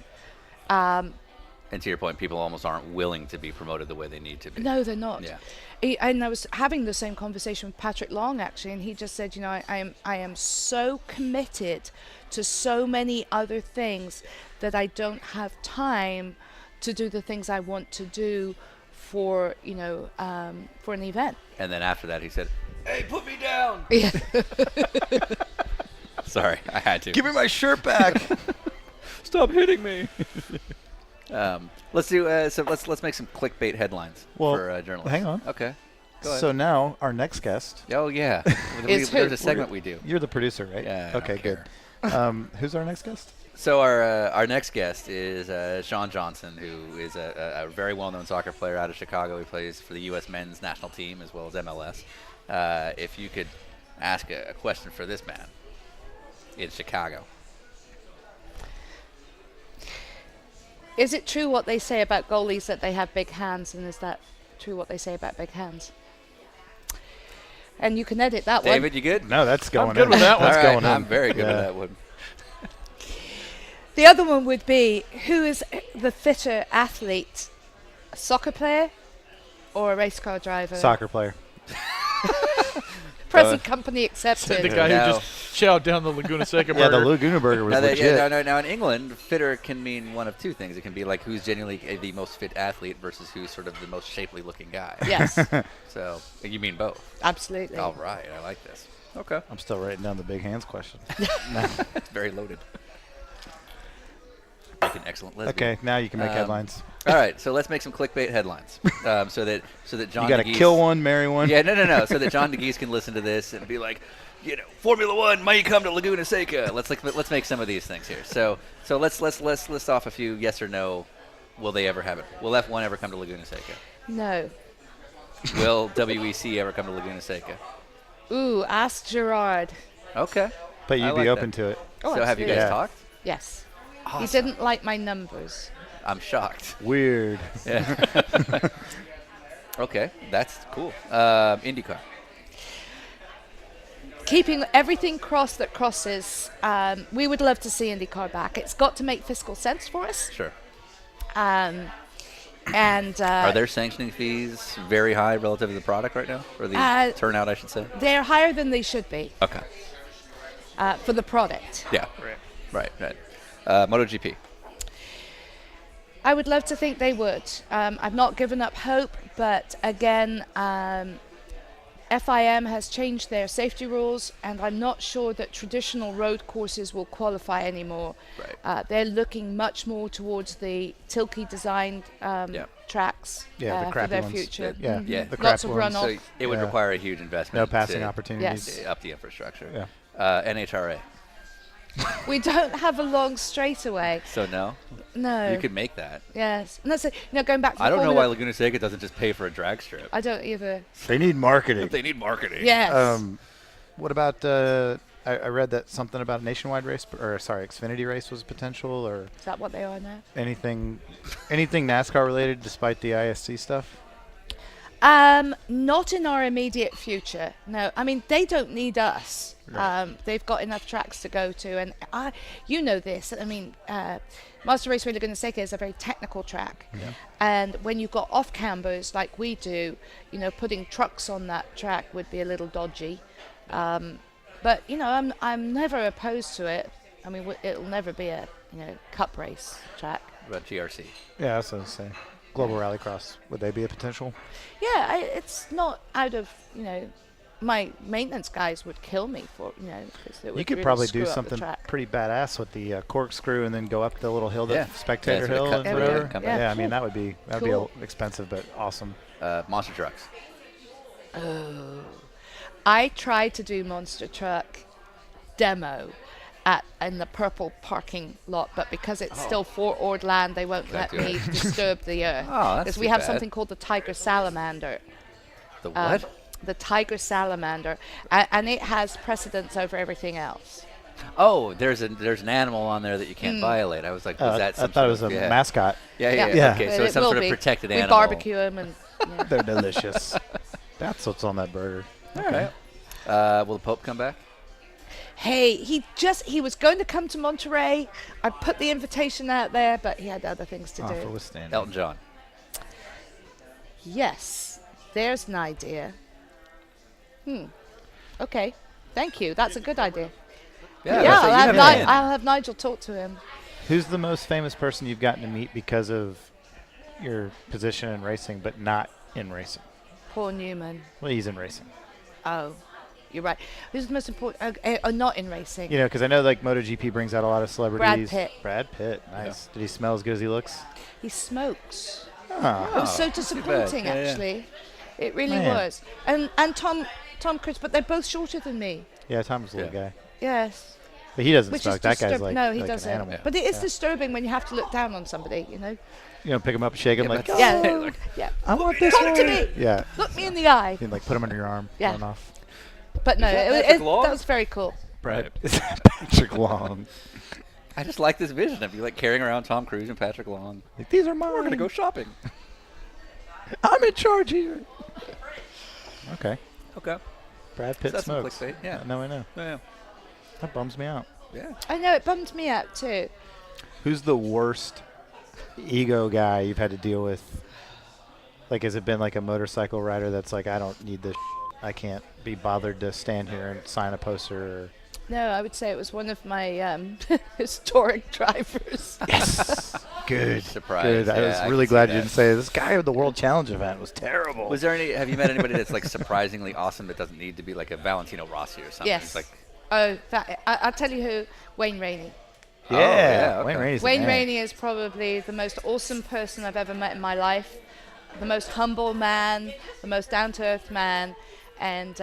And to your point, people almost aren't willing to be promoted the way they need to be. No, they're not. Yeah. And I was having the same conversation with Patrick Long, actually, and he just said, I am so committed to so many other things that I don't have time to do the things I want to do for for an event. And then after that, he said, "Hey, put me down." Yeah. Sorry, I had to. Give me my shirt back. Stop hitting me. Let's do. Let's make some clickbait headlines for journalists. Hang on. Okay. Go ahead. So now our next guest. Oh yeah. Is who? There's a segment we do. You're the producer, right? Yeah. I Okay, don't good. care. Who's our next guest? So our next guest is Sean Johnson, who is a very well-known soccer player out of Chicago. He plays for the U.S. men's national team as well as MLS. If you could ask a question for this man in Chicago. Is it true what they say about goalies that they have big hands, and is that true what they say about big hands? And you can edit that one. David, you good? No, that's going I'm good in. with that one. That's All right, going in. I'm very good Yeah. with that one. The other one would be, who is the fitter athlete, a soccer player or a race car driver? Soccer player. Present company accepted. The guy No. who just chowed down the Laguna Seca Yeah, the burger. Laguna Burger was Now, legit. now in England, fitter can mean one of two things. It can be like who's genuinely the most fit athlete versus who's sort of the most shapely looking guy. Yes, So you mean both? absolutely. All right, I like this. Okay. I'm still writing down the big hands question. It's very loaded. Make an excellent lesbian. Okay, now you can make headlines. All right, so let's make some clickbait headlines, so that John. You got to DeGeese, kill one, marry one. Yeah, no. So that John DeGeese can listen to this and be like, Formula One, might come to Laguna Seca. Let's make some of these things here. So let's list off a few yes or no. Will they ever have it? Will F1 ever come to Laguna Seca? No. Will WEC ever come to Laguna Seca? Ooh, ask Gerard. Okay. But I you'd like be open that. to it. Oh, So have you absolutely. guys Yeah. talked? Yes. Awesome. He didn't like my numbers. I'm shocked. Weird. Yeah. Okay, that's cool. IndyCar. Keeping everything crossed that crosses, we would love to see IndyCar back. It's got to make fiscal sense for us. Sure. And Are their sanctioning fees very high relative to the product right now, or the turnout, I should say? they're higher than they should be Okay. for the product. Yeah. Right. MotoGP. I would love to think they would. I've not given up hope, but again, FIM has changed their safety rules, and I'm not sure that traditional road courses will qualify anymore. Right. They're looking much more towards the Tilke designed tracks Yeah, the for crappy their ones. future. Yeah, Mhm. Yeah. the Lots crap of ones. runoff. So it would Yeah. require a huge investment. No passing to opportunities. Yes. up the infrastructure. Yeah. NHRA. We don't have a long straightaway. So no, No. you could make that. Yes. And that's it. Going back to I the don't know why Formula- Laguna Seca doesn't just pay for a drag strip. I don't either. They need marketing. They need marketing. Yes. What about? I read that something about a nationwide race, Xfinity race was potential, or Is that what they are now? anything NASCAR related, despite the ISC stuff. Not in our immediate future. No, I mean they don't need us. Right. They've got enough tracks to go to, and you know this. I mean, Master Raceway Laguna Seca is a very technical track, and when you've got off cambers like we do, putting trucks on that track would be a little dodgy. But I'm never opposed to it. I mean, it'll never be a cup race track. What about GRC? Yeah, that's what I was saying. Global Rallycross, would they be a potential? Yeah, it's not out of my maintenance guys would kill me for 'cause it would You could really probably screw do up the something track. pretty badass with the corkscrew and then go up the little hill, the Yeah. spectator Yeah, sort of hill, cut and through it whatever. and come back. Yeah, I mean that'd be Cool. expensive but awesome. Monster trucks. I tried to do monster truck demo in the purple parking lot, but because it's still Fort Ord land, they won't let do me disturb the earth. Oh, that's Because too we have bad. something called the Tiger Salamander. The what? The Tiger Salamander, and it has precedence over everything else. Oh, there's an animal on there that you can't violate. I was like, was that I some thought it sort was a of- yeah. mascot. Yeah. Yeah. Okay, But so it it's some will sort of be. protected We animal. barbecue them, and They're delicious. That's what's on that burger. Okay. Will the Pope come back? hey, he was going to come to Monterey. I put the invitation out there, but he had other things to Offer do. withstanding. Elton John. Yes, there's an idea. Okay, thank you. That's a good idea. Yeah, Yeah, so you I'll have, have it in. I'll have Nigel talk to him. Who's the most famous person you've gotten to meet because of your position in racing, but not in racing? Paul Newman. Well, he's in racing. Oh, you're right. Who's the most important? Not in racing. You know, because I know like MotoGP brings out a lot of celebrities. Pitt. Brad Pitt. Nice. Did he smell as good as he looks? He smokes. Oh. It was so bad. disappointing, Yeah, yeah. actually. It really Man. was. And Tom Cruise, but they're both shorter than me. Yeah, Tom's a little Yeah. guy. Yes. But he doesn't Which smoke. is That guy's disturb- like, no, he like doesn't. an animal. But it is Yeah. disturbing when you have to look down on somebody, you know? You know, pick him up, shake him, Yeah, like, but- Yeah. Look. Yeah. I want this Come one. to me. Yeah. Look me in the eye. You like put him under your arm. Yeah. Run off. But no, that that Patrick Long? was very cool. Brad. Patrick Long. I just like this vision of you like carrying around Tom Cruise and Patrick Long. Like, these are mine. We're gonna go shopping. I'm in charge here. Okay. Okay. Brad Pitt that's some smokes. clickbait, yeah. No, I know. Yeah. That bums me out. Yeah. I know, it bummed me out too. Who's the worst ego guy you've had to deal with? Like, has it been like a motorcycle rider that's like, I don't need this. I can't be bothered to stand here and sign a poster. Or No, I would say it was one of my historic drivers. yes. Good. surprised. Good. I Yeah, was I really can see glad you that. didn't say this guy at the World Challenge event was terrible. Was there any? Have you met anybody that's like surprisingly awesome that doesn't need to be like a Valentino Rossi or something? Yes. It's like, I'll tell you who. Wayne Rainey. yeah, okay. Wayne Rainey's the Wayne man. Rainey is probably the most awesome person I've ever met in my life. The most humble man, the most down-to-earth man, and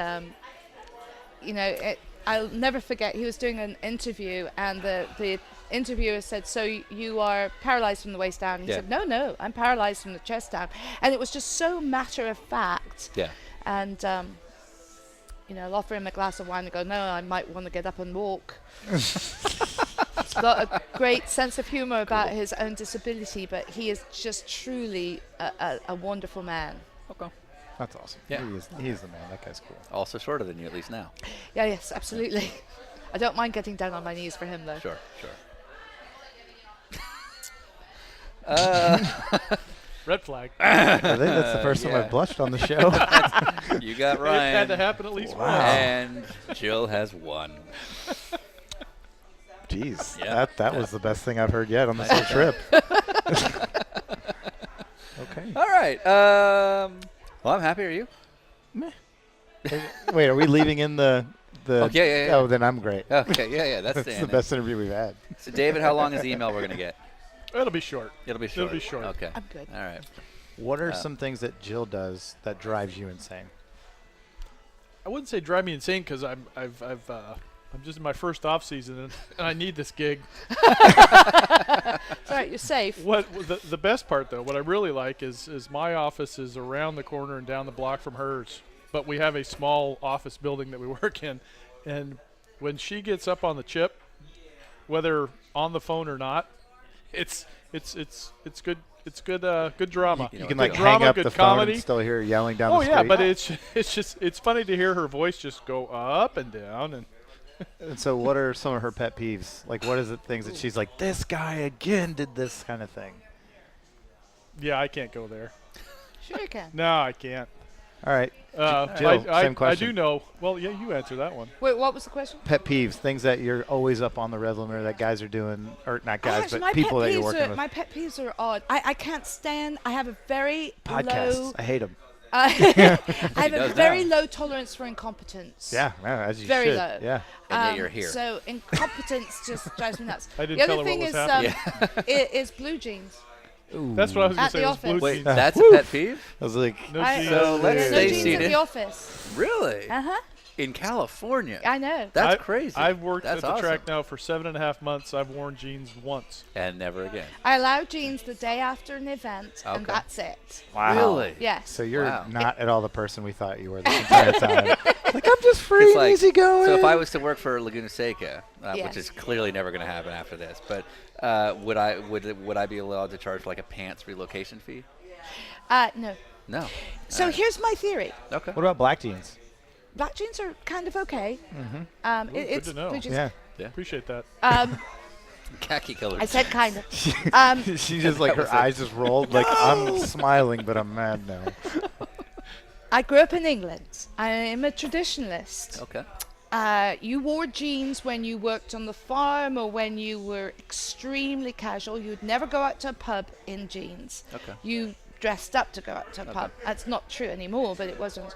I'll never forget. He was doing an interview, and the interviewer said, "So you are paralyzed from the waist down?" He Yeah. said, "No, I'm paralyzed from the chest down," and it was just so matter of fact. yeah. And I'll offer him a glass of wine and go, "No, I might want to get up and walk." He's got a great sense of humor about his own disability, but he is just truly a wonderful man. Okay. That's awesome. Yeah. He's the man. That guy's cool. Also shorter than you, at least now. Yeah, yes, absolutely. I don't mind getting down on my knees for him, though. Sure. Red flag. I think that's the first time Yeah. I've blushed on the show. You got It Ryan. had to happen at least Wow. once. And Jill has won. Jeez, Yeah. that was the best thing I've heard yet on this whole trip. Okay. All right. Well, I'm happy. Are you? Wait, are we leaving in the? Oh, yeah. Oh, then I'm great. Okay. Yeah. That's That's the standing. best interview we've had. So, David, how long is the email we're gonna get? It'll be short. It'll be short. It'll be short. Okay. I'm good. All right. What are some things that Jill does that drives you insane? I wouldn't say drive me insane because I'm just in my first off season and I need this gig. It's all right, you're safe. What the best part though, what I really like is my office is around the corner and down the block from hers, but we have a small office building that we work in, and when she gets up on the chip, whether on the phone or not, it's good. It's good drama. You You know, can good like drama, hang up good the phone comedy. and still hear her yelling down Oh the street. yeah, but it's funny to hear her voice just go up and down and. And so, what are some of her pet peeves? Like, what is it things that she's like, this guy again did this kind of thing? Yeah, I can't go there. Sure you can. No, I can't. All right, Jill, I same question. do know. Well, yeah, you answer that one. Wait, what was the question? Pet peeves, things that you're always up on the red limiter that guys are doing, or not guys, Actually, but people that you're working with. my pet peeves are odd. I can't stand. I have a very Podcasts, low. I hate them. I have a does very now. low tolerance for incompetence. Yeah, as you Very should. low. Yeah. And yet you're here. So incompetence just drives me nuts. I didn't the tell other her thing what is was happening. is blue jeans. That's what I was going At to say. the Was blue office. Wait, jeans. that's a pet peeve? I was like, No I- jeans. So let's no stay jeans seated. at the office. Really? Uh huh. In California? I know. That's crazy. I've worked That's at the awesome. track now for 7.5 months. I've worn jeans once. And never again. I allow jeans the day after an event, and Okay. that's it. wow. Really? Yes. So you're Wow. not at all the person we thought you were this entire time. Like, I'm just free It's and like, easy going. so if I was to work for Laguna Seca, which Yes. is clearly never going to happen after this, but would I be allowed to charge like a pants relocation fee? No. No. So All right. here's my theory. Okay. What about black jeans? Black jeans are kind of okay. Ooh, good It's to know. blue jeans. Yeah. Appreciate that. Khaki color. I said kind of. She just like her was it. eyes just rolled. Like, I'm smiling, but I'm mad now. I grew up in England. I am a traditionalist. Okay. You wore jeans when you worked on the farm or when you were extremely casual. You would never go out to a pub in jeans. Okay. You dressed up to go out to a pub. That's not true anymore, but it wasn't.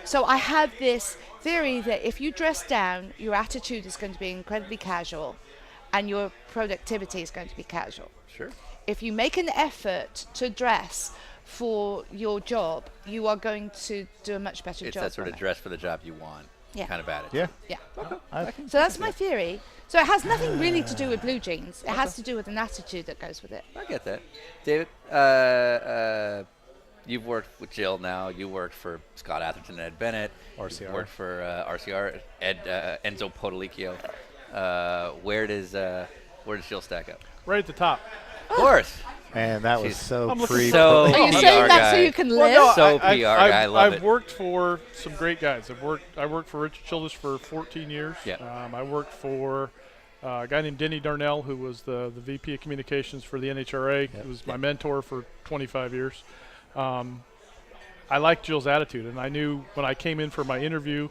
So I have this theory that if you dress down, your attitude is going to be incredibly casual and your productivity is going to be casual. Sure. If you make an effort to dress for your job, you are going to do a much better It's job. that sort on of it. dress for the job you want. Yeah. Kind of attitude. Yeah. Yeah. I So that's my theory. So it has nothing really to do with blue jeans. It has to do with an attitude that goes with it. I get that. David, you've worked with Jill now. You worked for Scott Atherton and Ed Bennett. RCR. You've worked for RCR, Enzo Potolicchio. Where does Jill stack up? Right at the top. Of course. Man, that was Jeez. so I'm looking pre. So Are you PR saying that so guy. you can live? Well, no, So PR guy, I love I've it. worked for some great guys. I worked for Richard Childress for 14 years. Yeah. I worked for a guy named Denny Darnell, who was the VP of Communications for the NHRA. He was my mentor for 25 years. I liked Jill's attitude, and I knew when I came in for my interview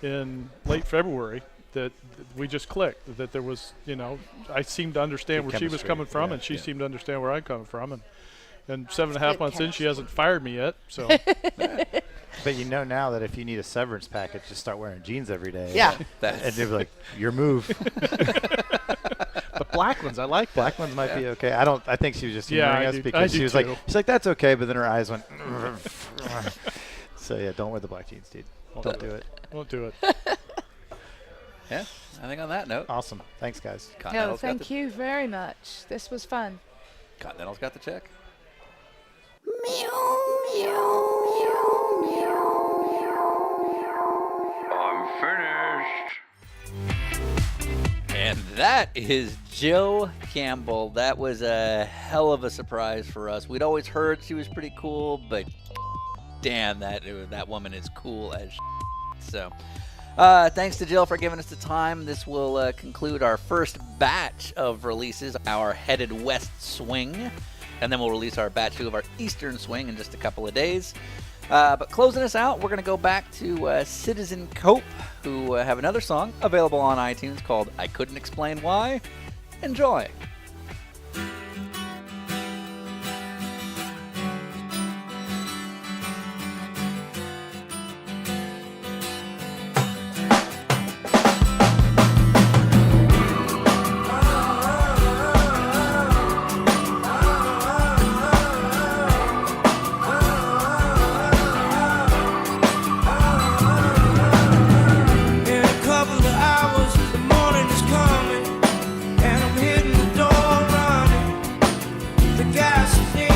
in late February, that we just clicked. That there was, I seemed to understand Good where she was chemistry. coming from, Yeah, and she yeah. seemed to understand where I'm coming from. And 7.5 good months in, she chemistry. hasn't fired me yet. So But you know now that if you need a severance package, just start wearing jeans every day. Yeah. And they'll be like, your move. the black ones, I like that. Black ones might be okay. I think she was just Yeah, humoring I us do- because I do she's like, too. that's okay, but then her eyes went. So yeah, don't wear the black jeans, dude. Don't do it. Won't do it. Yeah, I think on that note, Awesome. Thanks, guys. No, Continental's got thank the, you very much. This was fun. Continental's got the check. I'm finished. And that is Jill Campbell. That was a hell of a surprise for us. We'd always heard she was pretty cool, but damn, that woman is cool as shit. So, thanks to Jill for giving us the time. This will conclude our first batch of releases, our Headed West swing. And then we'll release our batch 2 of our Eastern swing in just a couple of days. But closing us out, we're going to go back to Citizen Cope, who have another song available on iTunes called I Couldn't Explain Why. Enjoy. In a couple of hours, the morning is coming, and I'm hitting the door running. The gas is in.